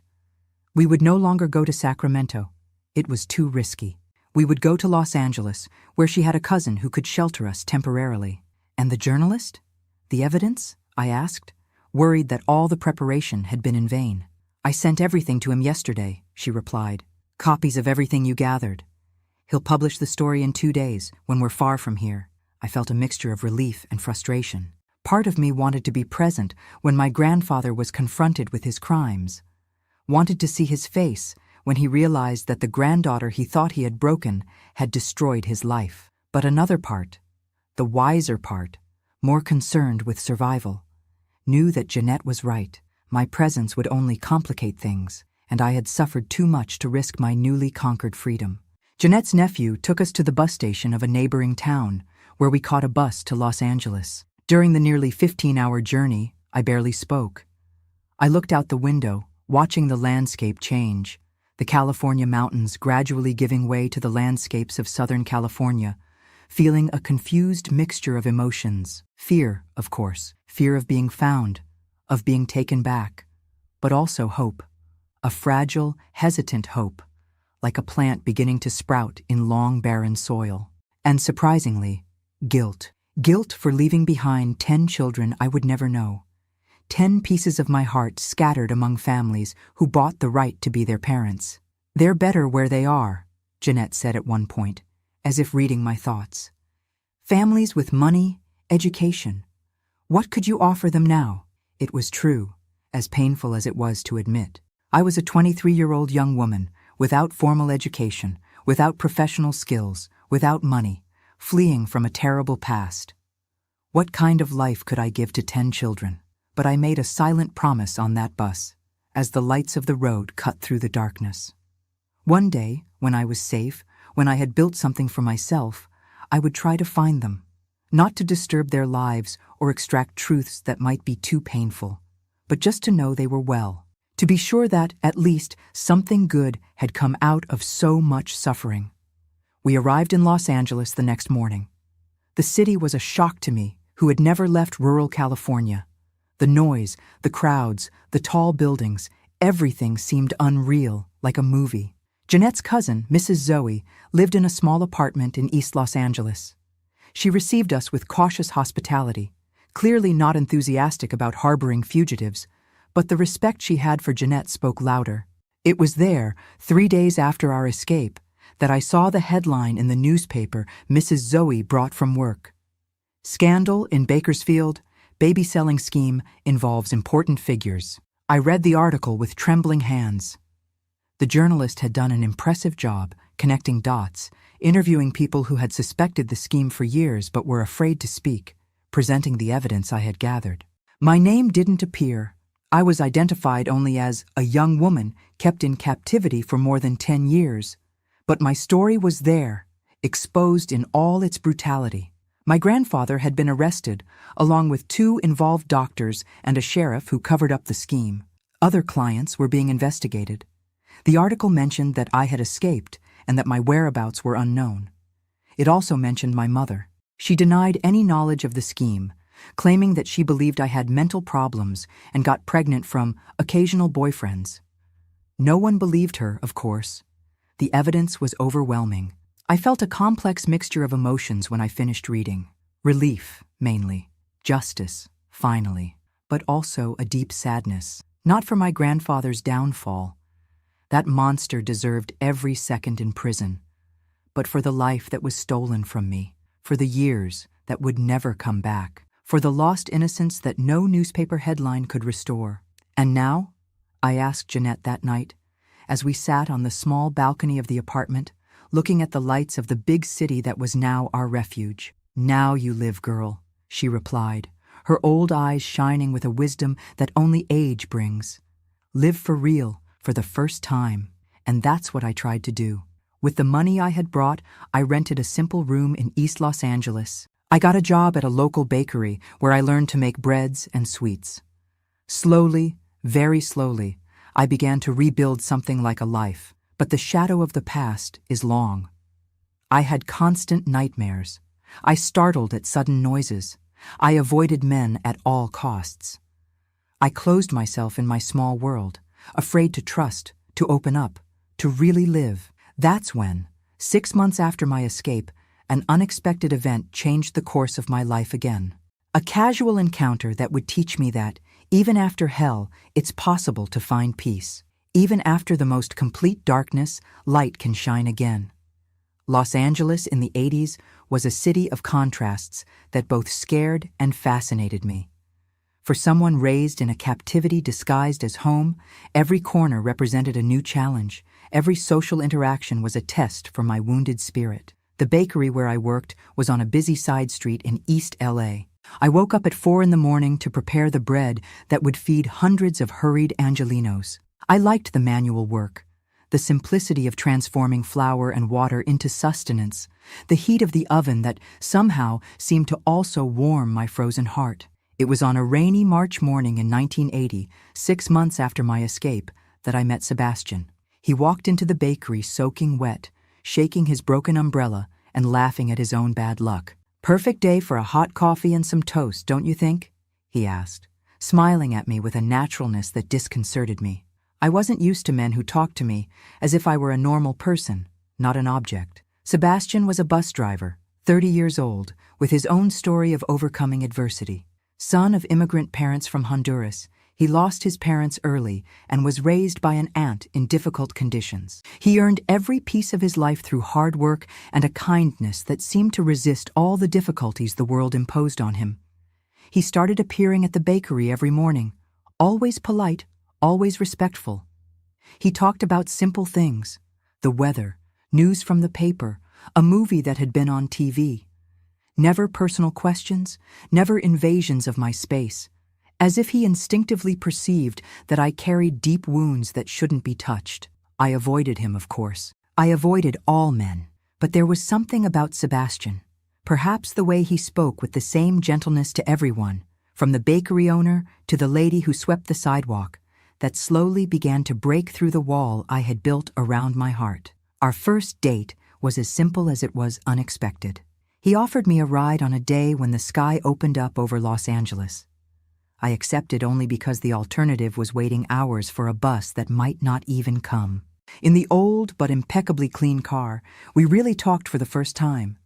We would no longer go to Sacramento. It was too risky. We would go to Los Angeles, where she had a cousin who could shelter us temporarily. "And the journalist? The evidence?" I asked, worried that all the preparation had been in vain. "I sent everything to him yesterday," she replied. "Copies of everything you gathered. He'll publish the story in 2 days, when we're far from here." I felt a mixture of relief and frustration. Part of me wanted to be present when my grandfather was confronted with his crimes, wanted to see his face when he realized that the granddaughter he thought he had broken had destroyed his life. But another part, the wiser part, more concerned with survival, knew that Jeanette was right. My presence would only complicate things, and I had suffered too much to risk my newly conquered freedom. Jeanette's nephew took us to the bus station of a neighboring town, where we caught a bus to Los Angeles. During the nearly 15-hour journey, I barely spoke. I looked out the window, watching the landscape change, the California mountains gradually giving way to the landscapes of Southern California, feeling a confused mixture of emotions. Fear, of course, fear of being found, of being taken back, but also hope, a fragile, hesitant hope, like a plant beginning to sprout in long, barren soil. And surprisingly, guilt. Guilt for leaving behind 10 children I would never know. 10 pieces of my heart scattered among families who bought the right to be their parents. "They're better where they are," Jeanette said at one point, as if reading my thoughts. "Families with money, education. What could you offer them now?" It was true, as painful as it was to admit. I was a 23-year-old young woman, without formal education, without professional skills, without money, fleeing from a terrible past. What kind of life could I give to 10 children? But I made a silent promise on that bus, as the lights of the road cut through the darkness. One day, when I was safe, when I had built something for myself, I would try to find them, not to disturb their lives or extract truths that might be too painful, but just to know they were well, to be sure that, at least, something good had come out of so much suffering. We arrived in Los Angeles the next morning. The city was a shock to me, who had never left rural California. The noise, the crowds, the tall buildings, everything seemed unreal, like a movie. Jeanette's cousin, Mrs. Zoe, lived in a small apartment in East Los Angeles. She received us with cautious hospitality, clearly not enthusiastic about harboring fugitives, but the respect she had for Jeanette spoke louder. It was there, 3 days after our escape, that I saw the headline in the newspaper Mrs. Zoe brought from work. "Scandal in Bakersfield, baby selling scheme involves important figures." I read the article with trembling hands. The journalist had done an impressive job connecting dots, interviewing people who had suspected the scheme for years but were afraid to speak, presenting the evidence I had gathered. My name didn't appear. I was identified only as a young woman kept in captivity for more than 10 years. But my story was there, exposed in all its brutality. My grandfather had been arrested, along with 2 involved doctors and a sheriff who covered up the scheme. Other clients were being investigated. The article mentioned that I had escaped and that my whereabouts were unknown. It also mentioned my mother. She denied any knowledge of the scheme, claiming that she believed I had mental problems and got pregnant from occasional boyfriends. No one believed her, of course. The evidence was overwhelming. I felt a complex mixture of emotions when I finished reading. Relief, mainly. Justice, finally. But also a deep sadness. Not for my grandfather's downfall. That monster deserved every second in prison. But for the life that was stolen from me. For the years that would never come back. For the lost innocence that no newspaper headline could restore. "And now?" I asked Jeanette that night, as we sat on the small balcony of the apartment, looking at the lights of the big city that was now our refuge. "Now you live, girl," she replied, her old eyes shining with a wisdom that only age brings. "Live for real, for the first time." And that's what I tried to do. With the money I had brought, I rented a simple room in East Los Angeles. I got a job at a local bakery where I learned to make breads and sweets. Slowly, very slowly, I began to rebuild something like a life. But the shadow of the past is long. I had constant nightmares. I startled at sudden noises. I avoided men at all costs. I closed myself in my small world, afraid to trust, to open up, to really live. That's when, 6 months after my escape, an unexpected event changed the course of my life again. A casual encounter that would teach me that, even after hell, it's possible to find peace. Even after the most complete darkness, light can shine again. Los Angeles in the 80s was a city of contrasts that both scared and fascinated me. For someone raised in a captivity disguised as home, every corner represented a new challenge. Every social interaction was a test for my wounded spirit. The bakery where I worked was on a busy side street in East LA. I woke up at 4 in the morning to prepare the bread that would feed hundreds of hurried Angelinos. I liked the manual work, the simplicity of transforming flour and water into sustenance, the heat of the oven that somehow seemed to also warm my frozen heart. It was on a rainy March morning in 1980, 6 months after my escape, that I met Sebastian. He walked into the bakery soaking wet, shaking his broken umbrella and laughing at his own bad luck. "Perfect day for a hot coffee and some toast, don't you think?" he asked, smiling at me with a naturalness that disconcerted me. I wasn't used to men who talked to me as if I were a normal person, not an object. Sebastian was a bus driver, 30 years old, with his own story of overcoming adversity. Son of immigrant parents from Honduras, he lost his parents early and was raised by an aunt in difficult conditions. He earned every piece of his life through hard work and a kindness that seemed to resist all the difficulties the world imposed on him. He started appearing at the bakery every morning, always polite, always respectful. He talked about simple things: the weather, news from the paper, a movie that had been on TV. Never personal questions, never invasions of my space, as if he instinctively perceived that I carried deep wounds that shouldn't be touched. I avoided him, of course. I avoided all men. But there was something about Sebastian, perhaps the way he spoke with the same gentleness to everyone, from the bakery owner to the lady who swept the sidewalk, that slowly began to break through the wall I had built around my heart. Our first date was as simple as it was unexpected. He offered me a ride on a day when the sky opened up over Los Angeles. I accepted only because the alternative was waiting hours for a bus that might not even come. In the old but impeccably clean car, we really talked for the first time.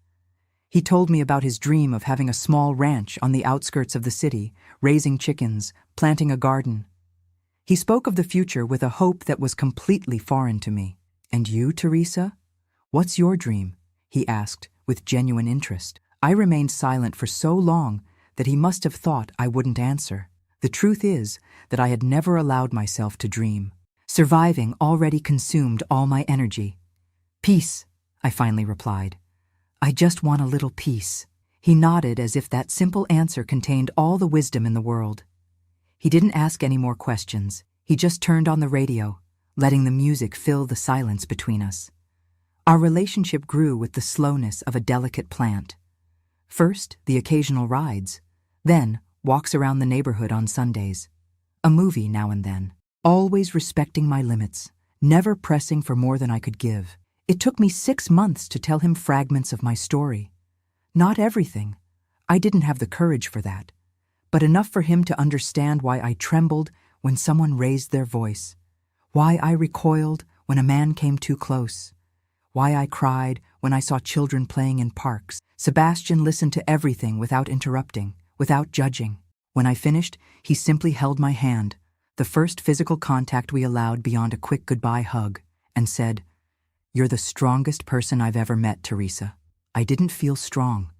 He told me about his dream of having a small ranch on the outskirts of the city, raising chickens, planting a garden. He spoke of the future with a hope that was completely foreign to me. "And you, Teresa? What's your dream?" he asked with genuine interest. I remained silent for so long that he must have thought I wouldn't answer. The truth is that I had never allowed myself to dream. Surviving already consumed all my energy. "Peace," I finally replied. "I just want a little peace." He nodded as if that simple answer contained all the wisdom in the world. He didn't ask any more questions. He just turned on the radio, letting the music fill the silence between us. Our relationship grew with the slowness of a delicate plant. First, the occasional rides, then walks around the neighborhood on Sundays, a movie now and then, always respecting my limits, never pressing for more than I could give. It took me 6 months to tell him fragments of my story. Not everything. I didn't have the courage for that, but enough for him to understand why I trembled when someone raised their voice, why I recoiled when a man came too close, why I cried when I saw children playing in parks. Sebastian listened to everything without interrupting, without judging. When I finished, he simply held my hand, the first physical contact we allowed beyond a quick goodbye hug, and said, "You're the strongest person I've ever met, Teresa." I didn't feel strong.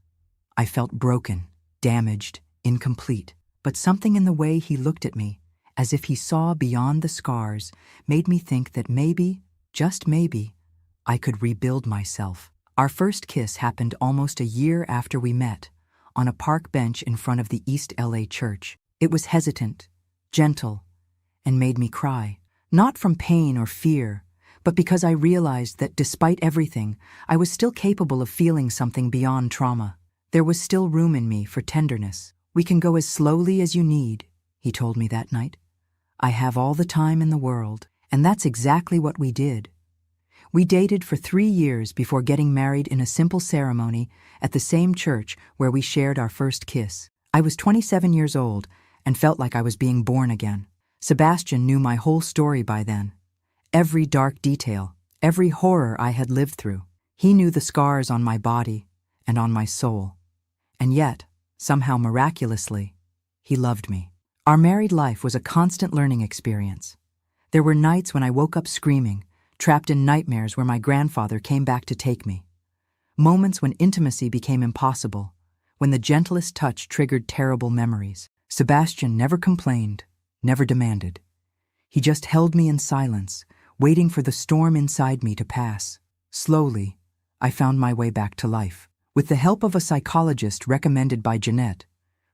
I felt broken, damaged, incomplete. But something in the way he looked at me, as if he saw beyond the scars, made me think that maybe, just maybe, I could rebuild myself. Our first kiss happened almost a year after we met, on a park bench in front of the East LA church. It was hesitant, gentle, and made me cry. Not from pain or fear, but because I realized that despite everything, I was still capable of feeling something beyond trauma. There was still room in me for tenderness. "We can go as slowly as you need," he told me that night. "I have all the time in the world." And that's exactly what we did. We dated for 3 years before getting married in a simple ceremony at the same church where we shared our first kiss. I was 27 years old and felt like I was being born again. Sebastian knew my whole story by then. Every dark detail, every horror I had lived through. He knew the scars on my body and on my soul. And yet, somehow miraculously, he loved me. Our married life was a constant learning experience. There were nights when I woke up screaming, trapped in nightmares where my grandfather came back to take me. Moments when intimacy became impossible, when the gentlest touch triggered terrible memories. Sebastian never complained, never demanded. He just held me in silence, waiting for the storm inside me to pass. Slowly, I found my way back to life. With the help of a psychologist recommended by Jeanette,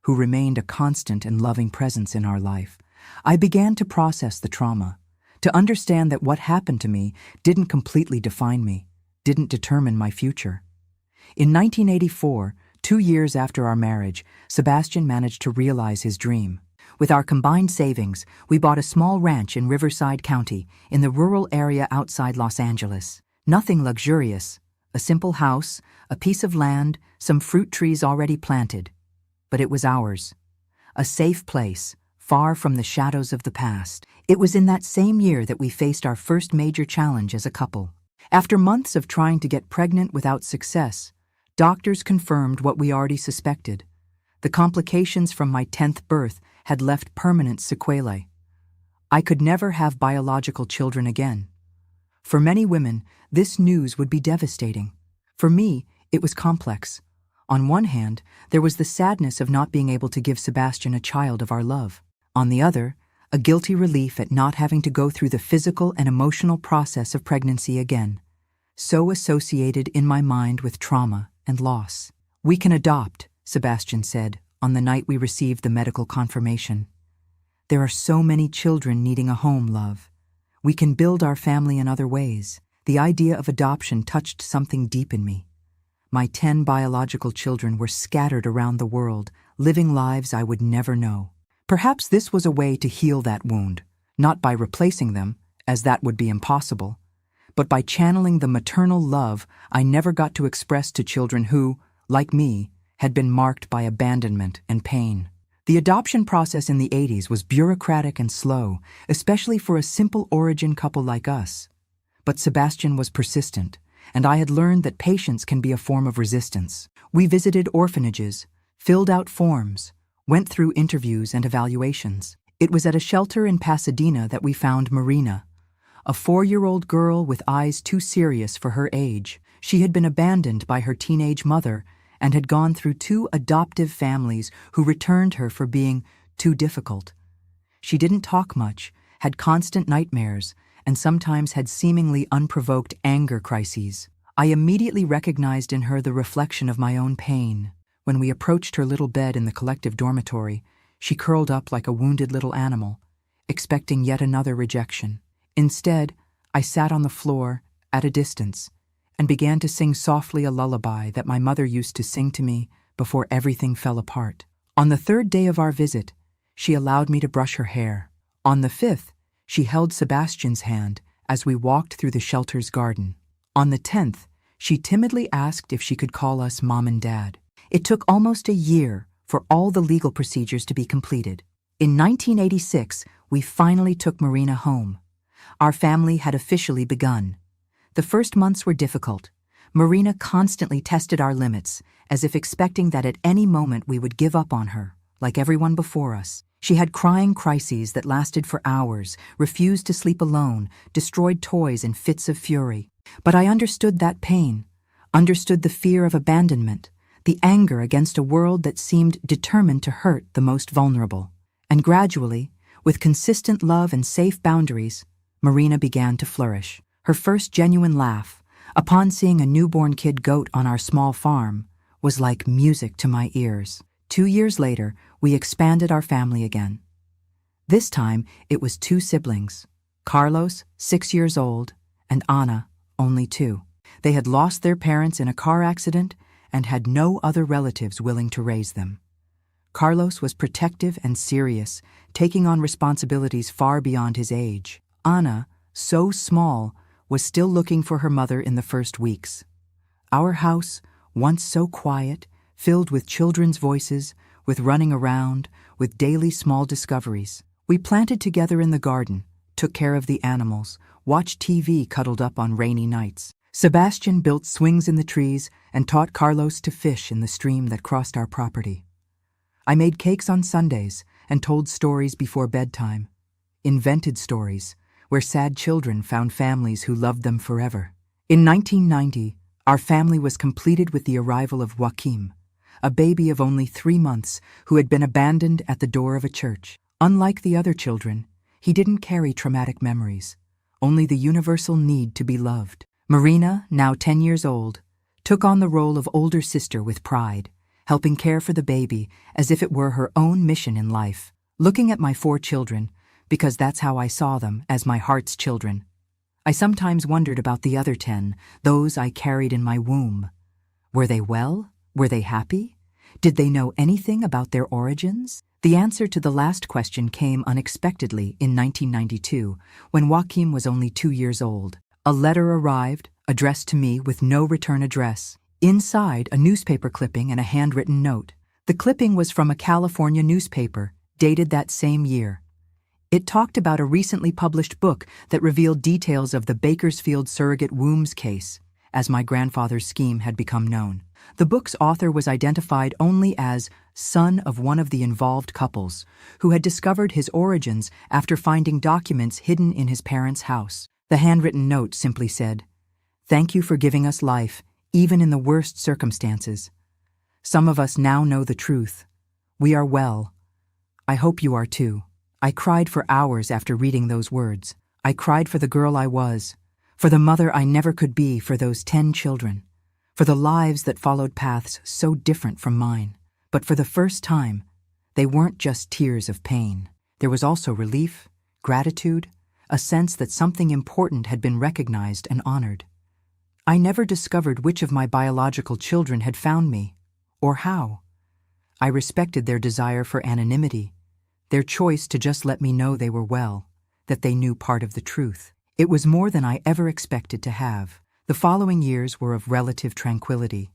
who remained a constant and loving presence in our life, I began to process the trauma, to understand that what happened to me didn't completely define me, didn't determine my future. In 1984, 2 years after our marriage, Sebastian managed to realize his dream. With our combined savings, we bought a small ranch in Riverside County, in the rural area outside Los Angeles. Nothing luxurious, a simple house, a piece of land, some fruit trees already planted. But it was ours. A safe place, far from the shadows of the past. It was in that same year that we faced our first major challenge as a couple. After months of trying to get pregnant without success, doctors confirmed what we already suspected. The complications from my 10th birth had left permanent sequelae. I could never have biological children again. For many women, this news would be devastating. For me, it was complex. On one hand, there was the sadness of not being able to give Sebastian a child of our love. On the other, a guilty relief at not having to go through the physical and emotional process of pregnancy again, so associated in my mind with trauma and loss. "We can adopt," Sebastian said on the night we received the medical confirmation. "There are so many children needing a home, love. We can build our family in other ways." The idea of adoption touched something deep in me. My 10 biological children were scattered around the world, living lives I would never know. Perhaps this was a way to heal that wound, not by replacing them, as that would be impossible, but by channeling the maternal love I never got to express to children who, like me, had been marked by abandonment and pain. The adoption process in the 80s was bureaucratic and slow, especially for a simple origin couple like us. But Sebastian was persistent, and I had learned that patience can be a form of resistance. We visited orphanages, filled out forms, went through interviews and evaluations. It was at a shelter in Pasadena that we found Marina, a 4-year-old girl with eyes too serious for her age. She had been abandoned by her teenage mother and had gone through 2 adoptive families who returned her for being too difficult. She didn't talk much, had constant nightmares, and sometimes had seemingly unprovoked anger crises. I immediately recognized in her the reflection of my own pain. When we approached her little bed in the collective dormitory, she curled up like a wounded little animal, expecting yet another rejection. Instead, I sat on the floor, at a distance, and began to sing softly a lullaby that my mother used to sing to me before everything fell apart. On the 3rd day of our visit, she allowed me to brush her hair. On the 5th, she held Sebastian's hand as we walked through the shelter's garden. On the 10th, she timidly asked if she could call us Mom and Dad. It took almost a year for all the legal procedures to be completed. In 1986, we finally took Marina home. Our family had officially begun. The first months were difficult. Marina constantly tested our limits, as if expecting that at any moment we would give up on her, like everyone before us. She had crying crises that lasted for hours, refused to sleep alone, destroyed toys in fits of fury. But I understood that pain, understood the fear of abandonment, the anger against a world that seemed determined to hurt the most vulnerable. And gradually, with consistent love and safe boundaries, Marina began to flourish. Her first genuine laugh, upon seeing a newborn kid goat on our small farm, was like music to my ears. 2 years later, we expanded our family again. This time, it was 2 siblings, Carlos, 6 years old, and Anna, only 2. They had lost their parents in a car accident and had no other relatives willing to raise them. Carlos was protective and serious, taking on responsibilities far beyond his age. Anna, so small, was still looking for her mother in the first weeks. Our house, once so quiet, filled with children's voices, with running around, with daily small discoveries. We planted together in the garden, took care of the animals, watched TV cuddled up on rainy nights. Sebastian built swings in the trees and taught Carlos to fish in the stream that crossed our property. I made cakes on Sundays and told stories before bedtime, invented stories where sad children found families who loved them forever. In 1990, our family was completed with the arrival of Joaquim, a baby of only 3 months who had been abandoned at the door of a church. Unlike the other children, he didn't carry traumatic memories, only the universal need to be loved. Marina, now 10 years old, took on the role of older sister with pride, helping care for the baby as if it were her own mission in life. Looking at my 4 children, because that's how I saw them, as my heart's children, I sometimes wondered about the other 10, those I carried in my womb. Were they well? Were they happy? Did they know anything about their origins? The answer to the last question came unexpectedly in 1992, when Joachim was only 2 years old. A letter arrived, addressed to me with no return address. Inside, a newspaper clipping and a handwritten note. The clipping was from a California newspaper, dated that same year. It talked about a recently published book that revealed details of the Bakersfield surrogate wombs case, as my grandfather's scheme had become known. The book's author was identified only as son of one of the involved couples, who had discovered his origins after finding documents hidden in his parents' house. The handwritten note simply said, "Thank you for giving us life, even in the worst circumstances. Some of us now know the truth. We are well. I hope you are too." I cried for hours after reading those words. I cried for the girl I was, for the mother I never could be for those 10 children, for the lives that followed paths so different from mine. But for the first time, they weren't just tears of pain. There was also relief, gratitude, a sense that something important had been recognized and honored. I never discovered which of my biological children had found me, or how. I respected their desire for anonymity, their choice to just let me know they were well, that they knew part of the truth. It was more than I ever expected to have. The following years were of relative tranquility.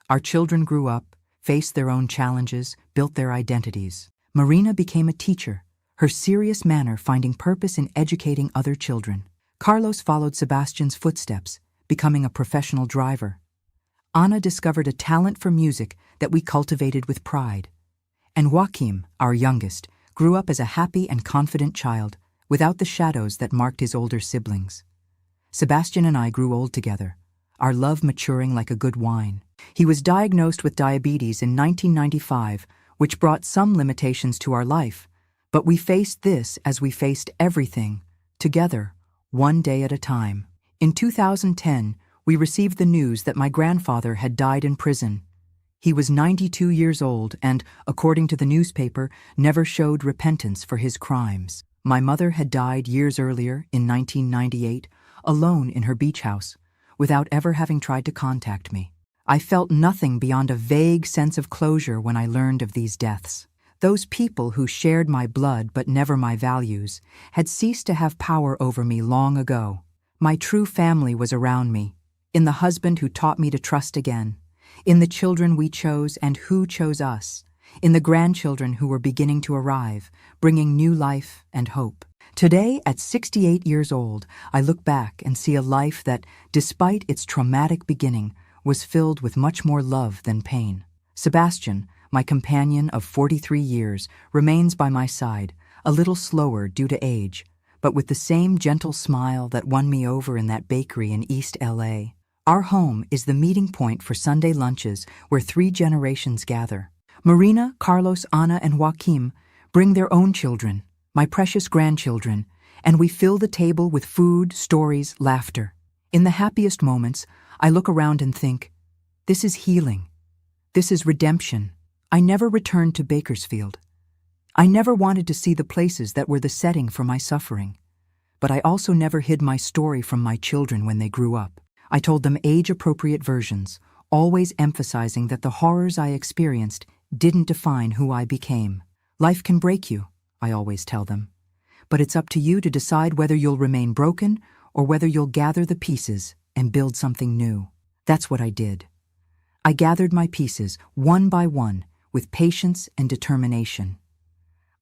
Our children grew up, faced their own challenges, built their identities. Marina became a teacher, her serious manner finding purpose in educating other children. Carlos followed Sebastian's footsteps, becoming a professional driver. Anna discovered a talent for music that we cultivated with pride. And Joachim, our youngest, grew up as a happy and confident child, without the shadows that marked his older siblings. Sebastian and I grew old together, our love maturing like a good wine. He was diagnosed with diabetes in 1995, which brought some limitations to our life, but we faced this as we faced everything, together, one day at a time. In 2010, we received the news that my grandfather had died in prison. He was 92 years old and, according to the newspaper, never showed repentance for his crimes. My mother had died years earlier, in 1998, alone in her beach house, without ever having tried to contact me. I felt nothing beyond a vague sense of closure when I learned of these deaths. Those people who shared my blood but never my values had ceased to have power over me long ago. My true family was around me, in the husband who taught me to trust again, in the children we chose and who chose us, in the grandchildren who were beginning to arrive, bringing new life and hope. Today, at 68 years old, I look back and see a life that, despite its traumatic beginning, was filled with much more love than pain. Sebastian, my companion of 43 years, remains by my side, a little slower due to age, but with the same gentle smile that won me over in that bakery in East LA. Our home is the meeting point for Sunday lunches where 3 generations gather. Marina, Carlos, Anna, and Joachim bring their own children, my precious grandchildren, and we fill the table with food, stories, laughter. In the happiest moments, I look around and think, this is healing. This is redemption. I never returned to Bakersfield. I never wanted to see the places that were the setting for my suffering. But I also never hid my story from my children when they grew up. I told them age-appropriate versions, always emphasizing that the horrors I experienced didn't define who I became. Life can break you, I always tell them. But it's up to you to decide whether you'll remain broken or whether you'll gather the pieces and build something new. That's what I did. I gathered my pieces, one by one, with patience and determination.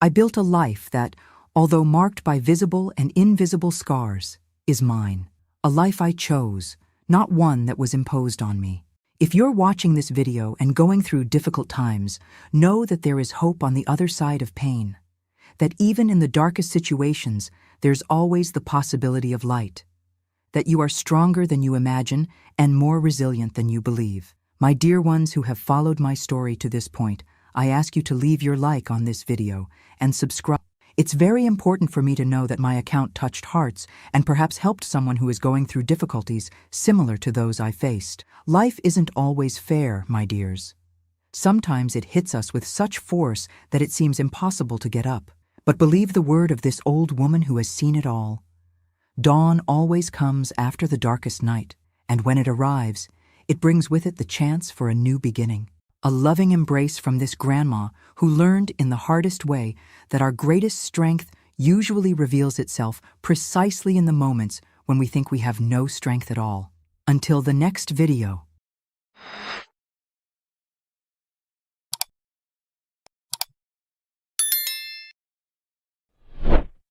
I built a life that, although marked by visible and invisible scars, is mine. A life I chose, not one that was imposed on me. If you're watching this video and going through difficult times, know that there is hope on the other side of pain. That even in the darkest situations, there's always the possibility of light. That you are stronger than you imagine and more resilient than you believe. My dear ones who have followed my story to this point, I ask you to leave your like on this video and subscribe. It's very important for me to know that my account touched hearts and perhaps helped someone who is going through difficulties similar to those I faced. Life isn't always fair, my dears. Sometimes it hits us with such force that it seems impossible to get up. But believe the word of this old woman who has seen it all. Dawn always comes after the darkest night, and when it arrives, it brings with it the chance for a new beginning. A loving embrace from this grandma who learned in the hardest way that our greatest strength usually reveals itself precisely in the moments when we think we have no strength at all. Until the next video.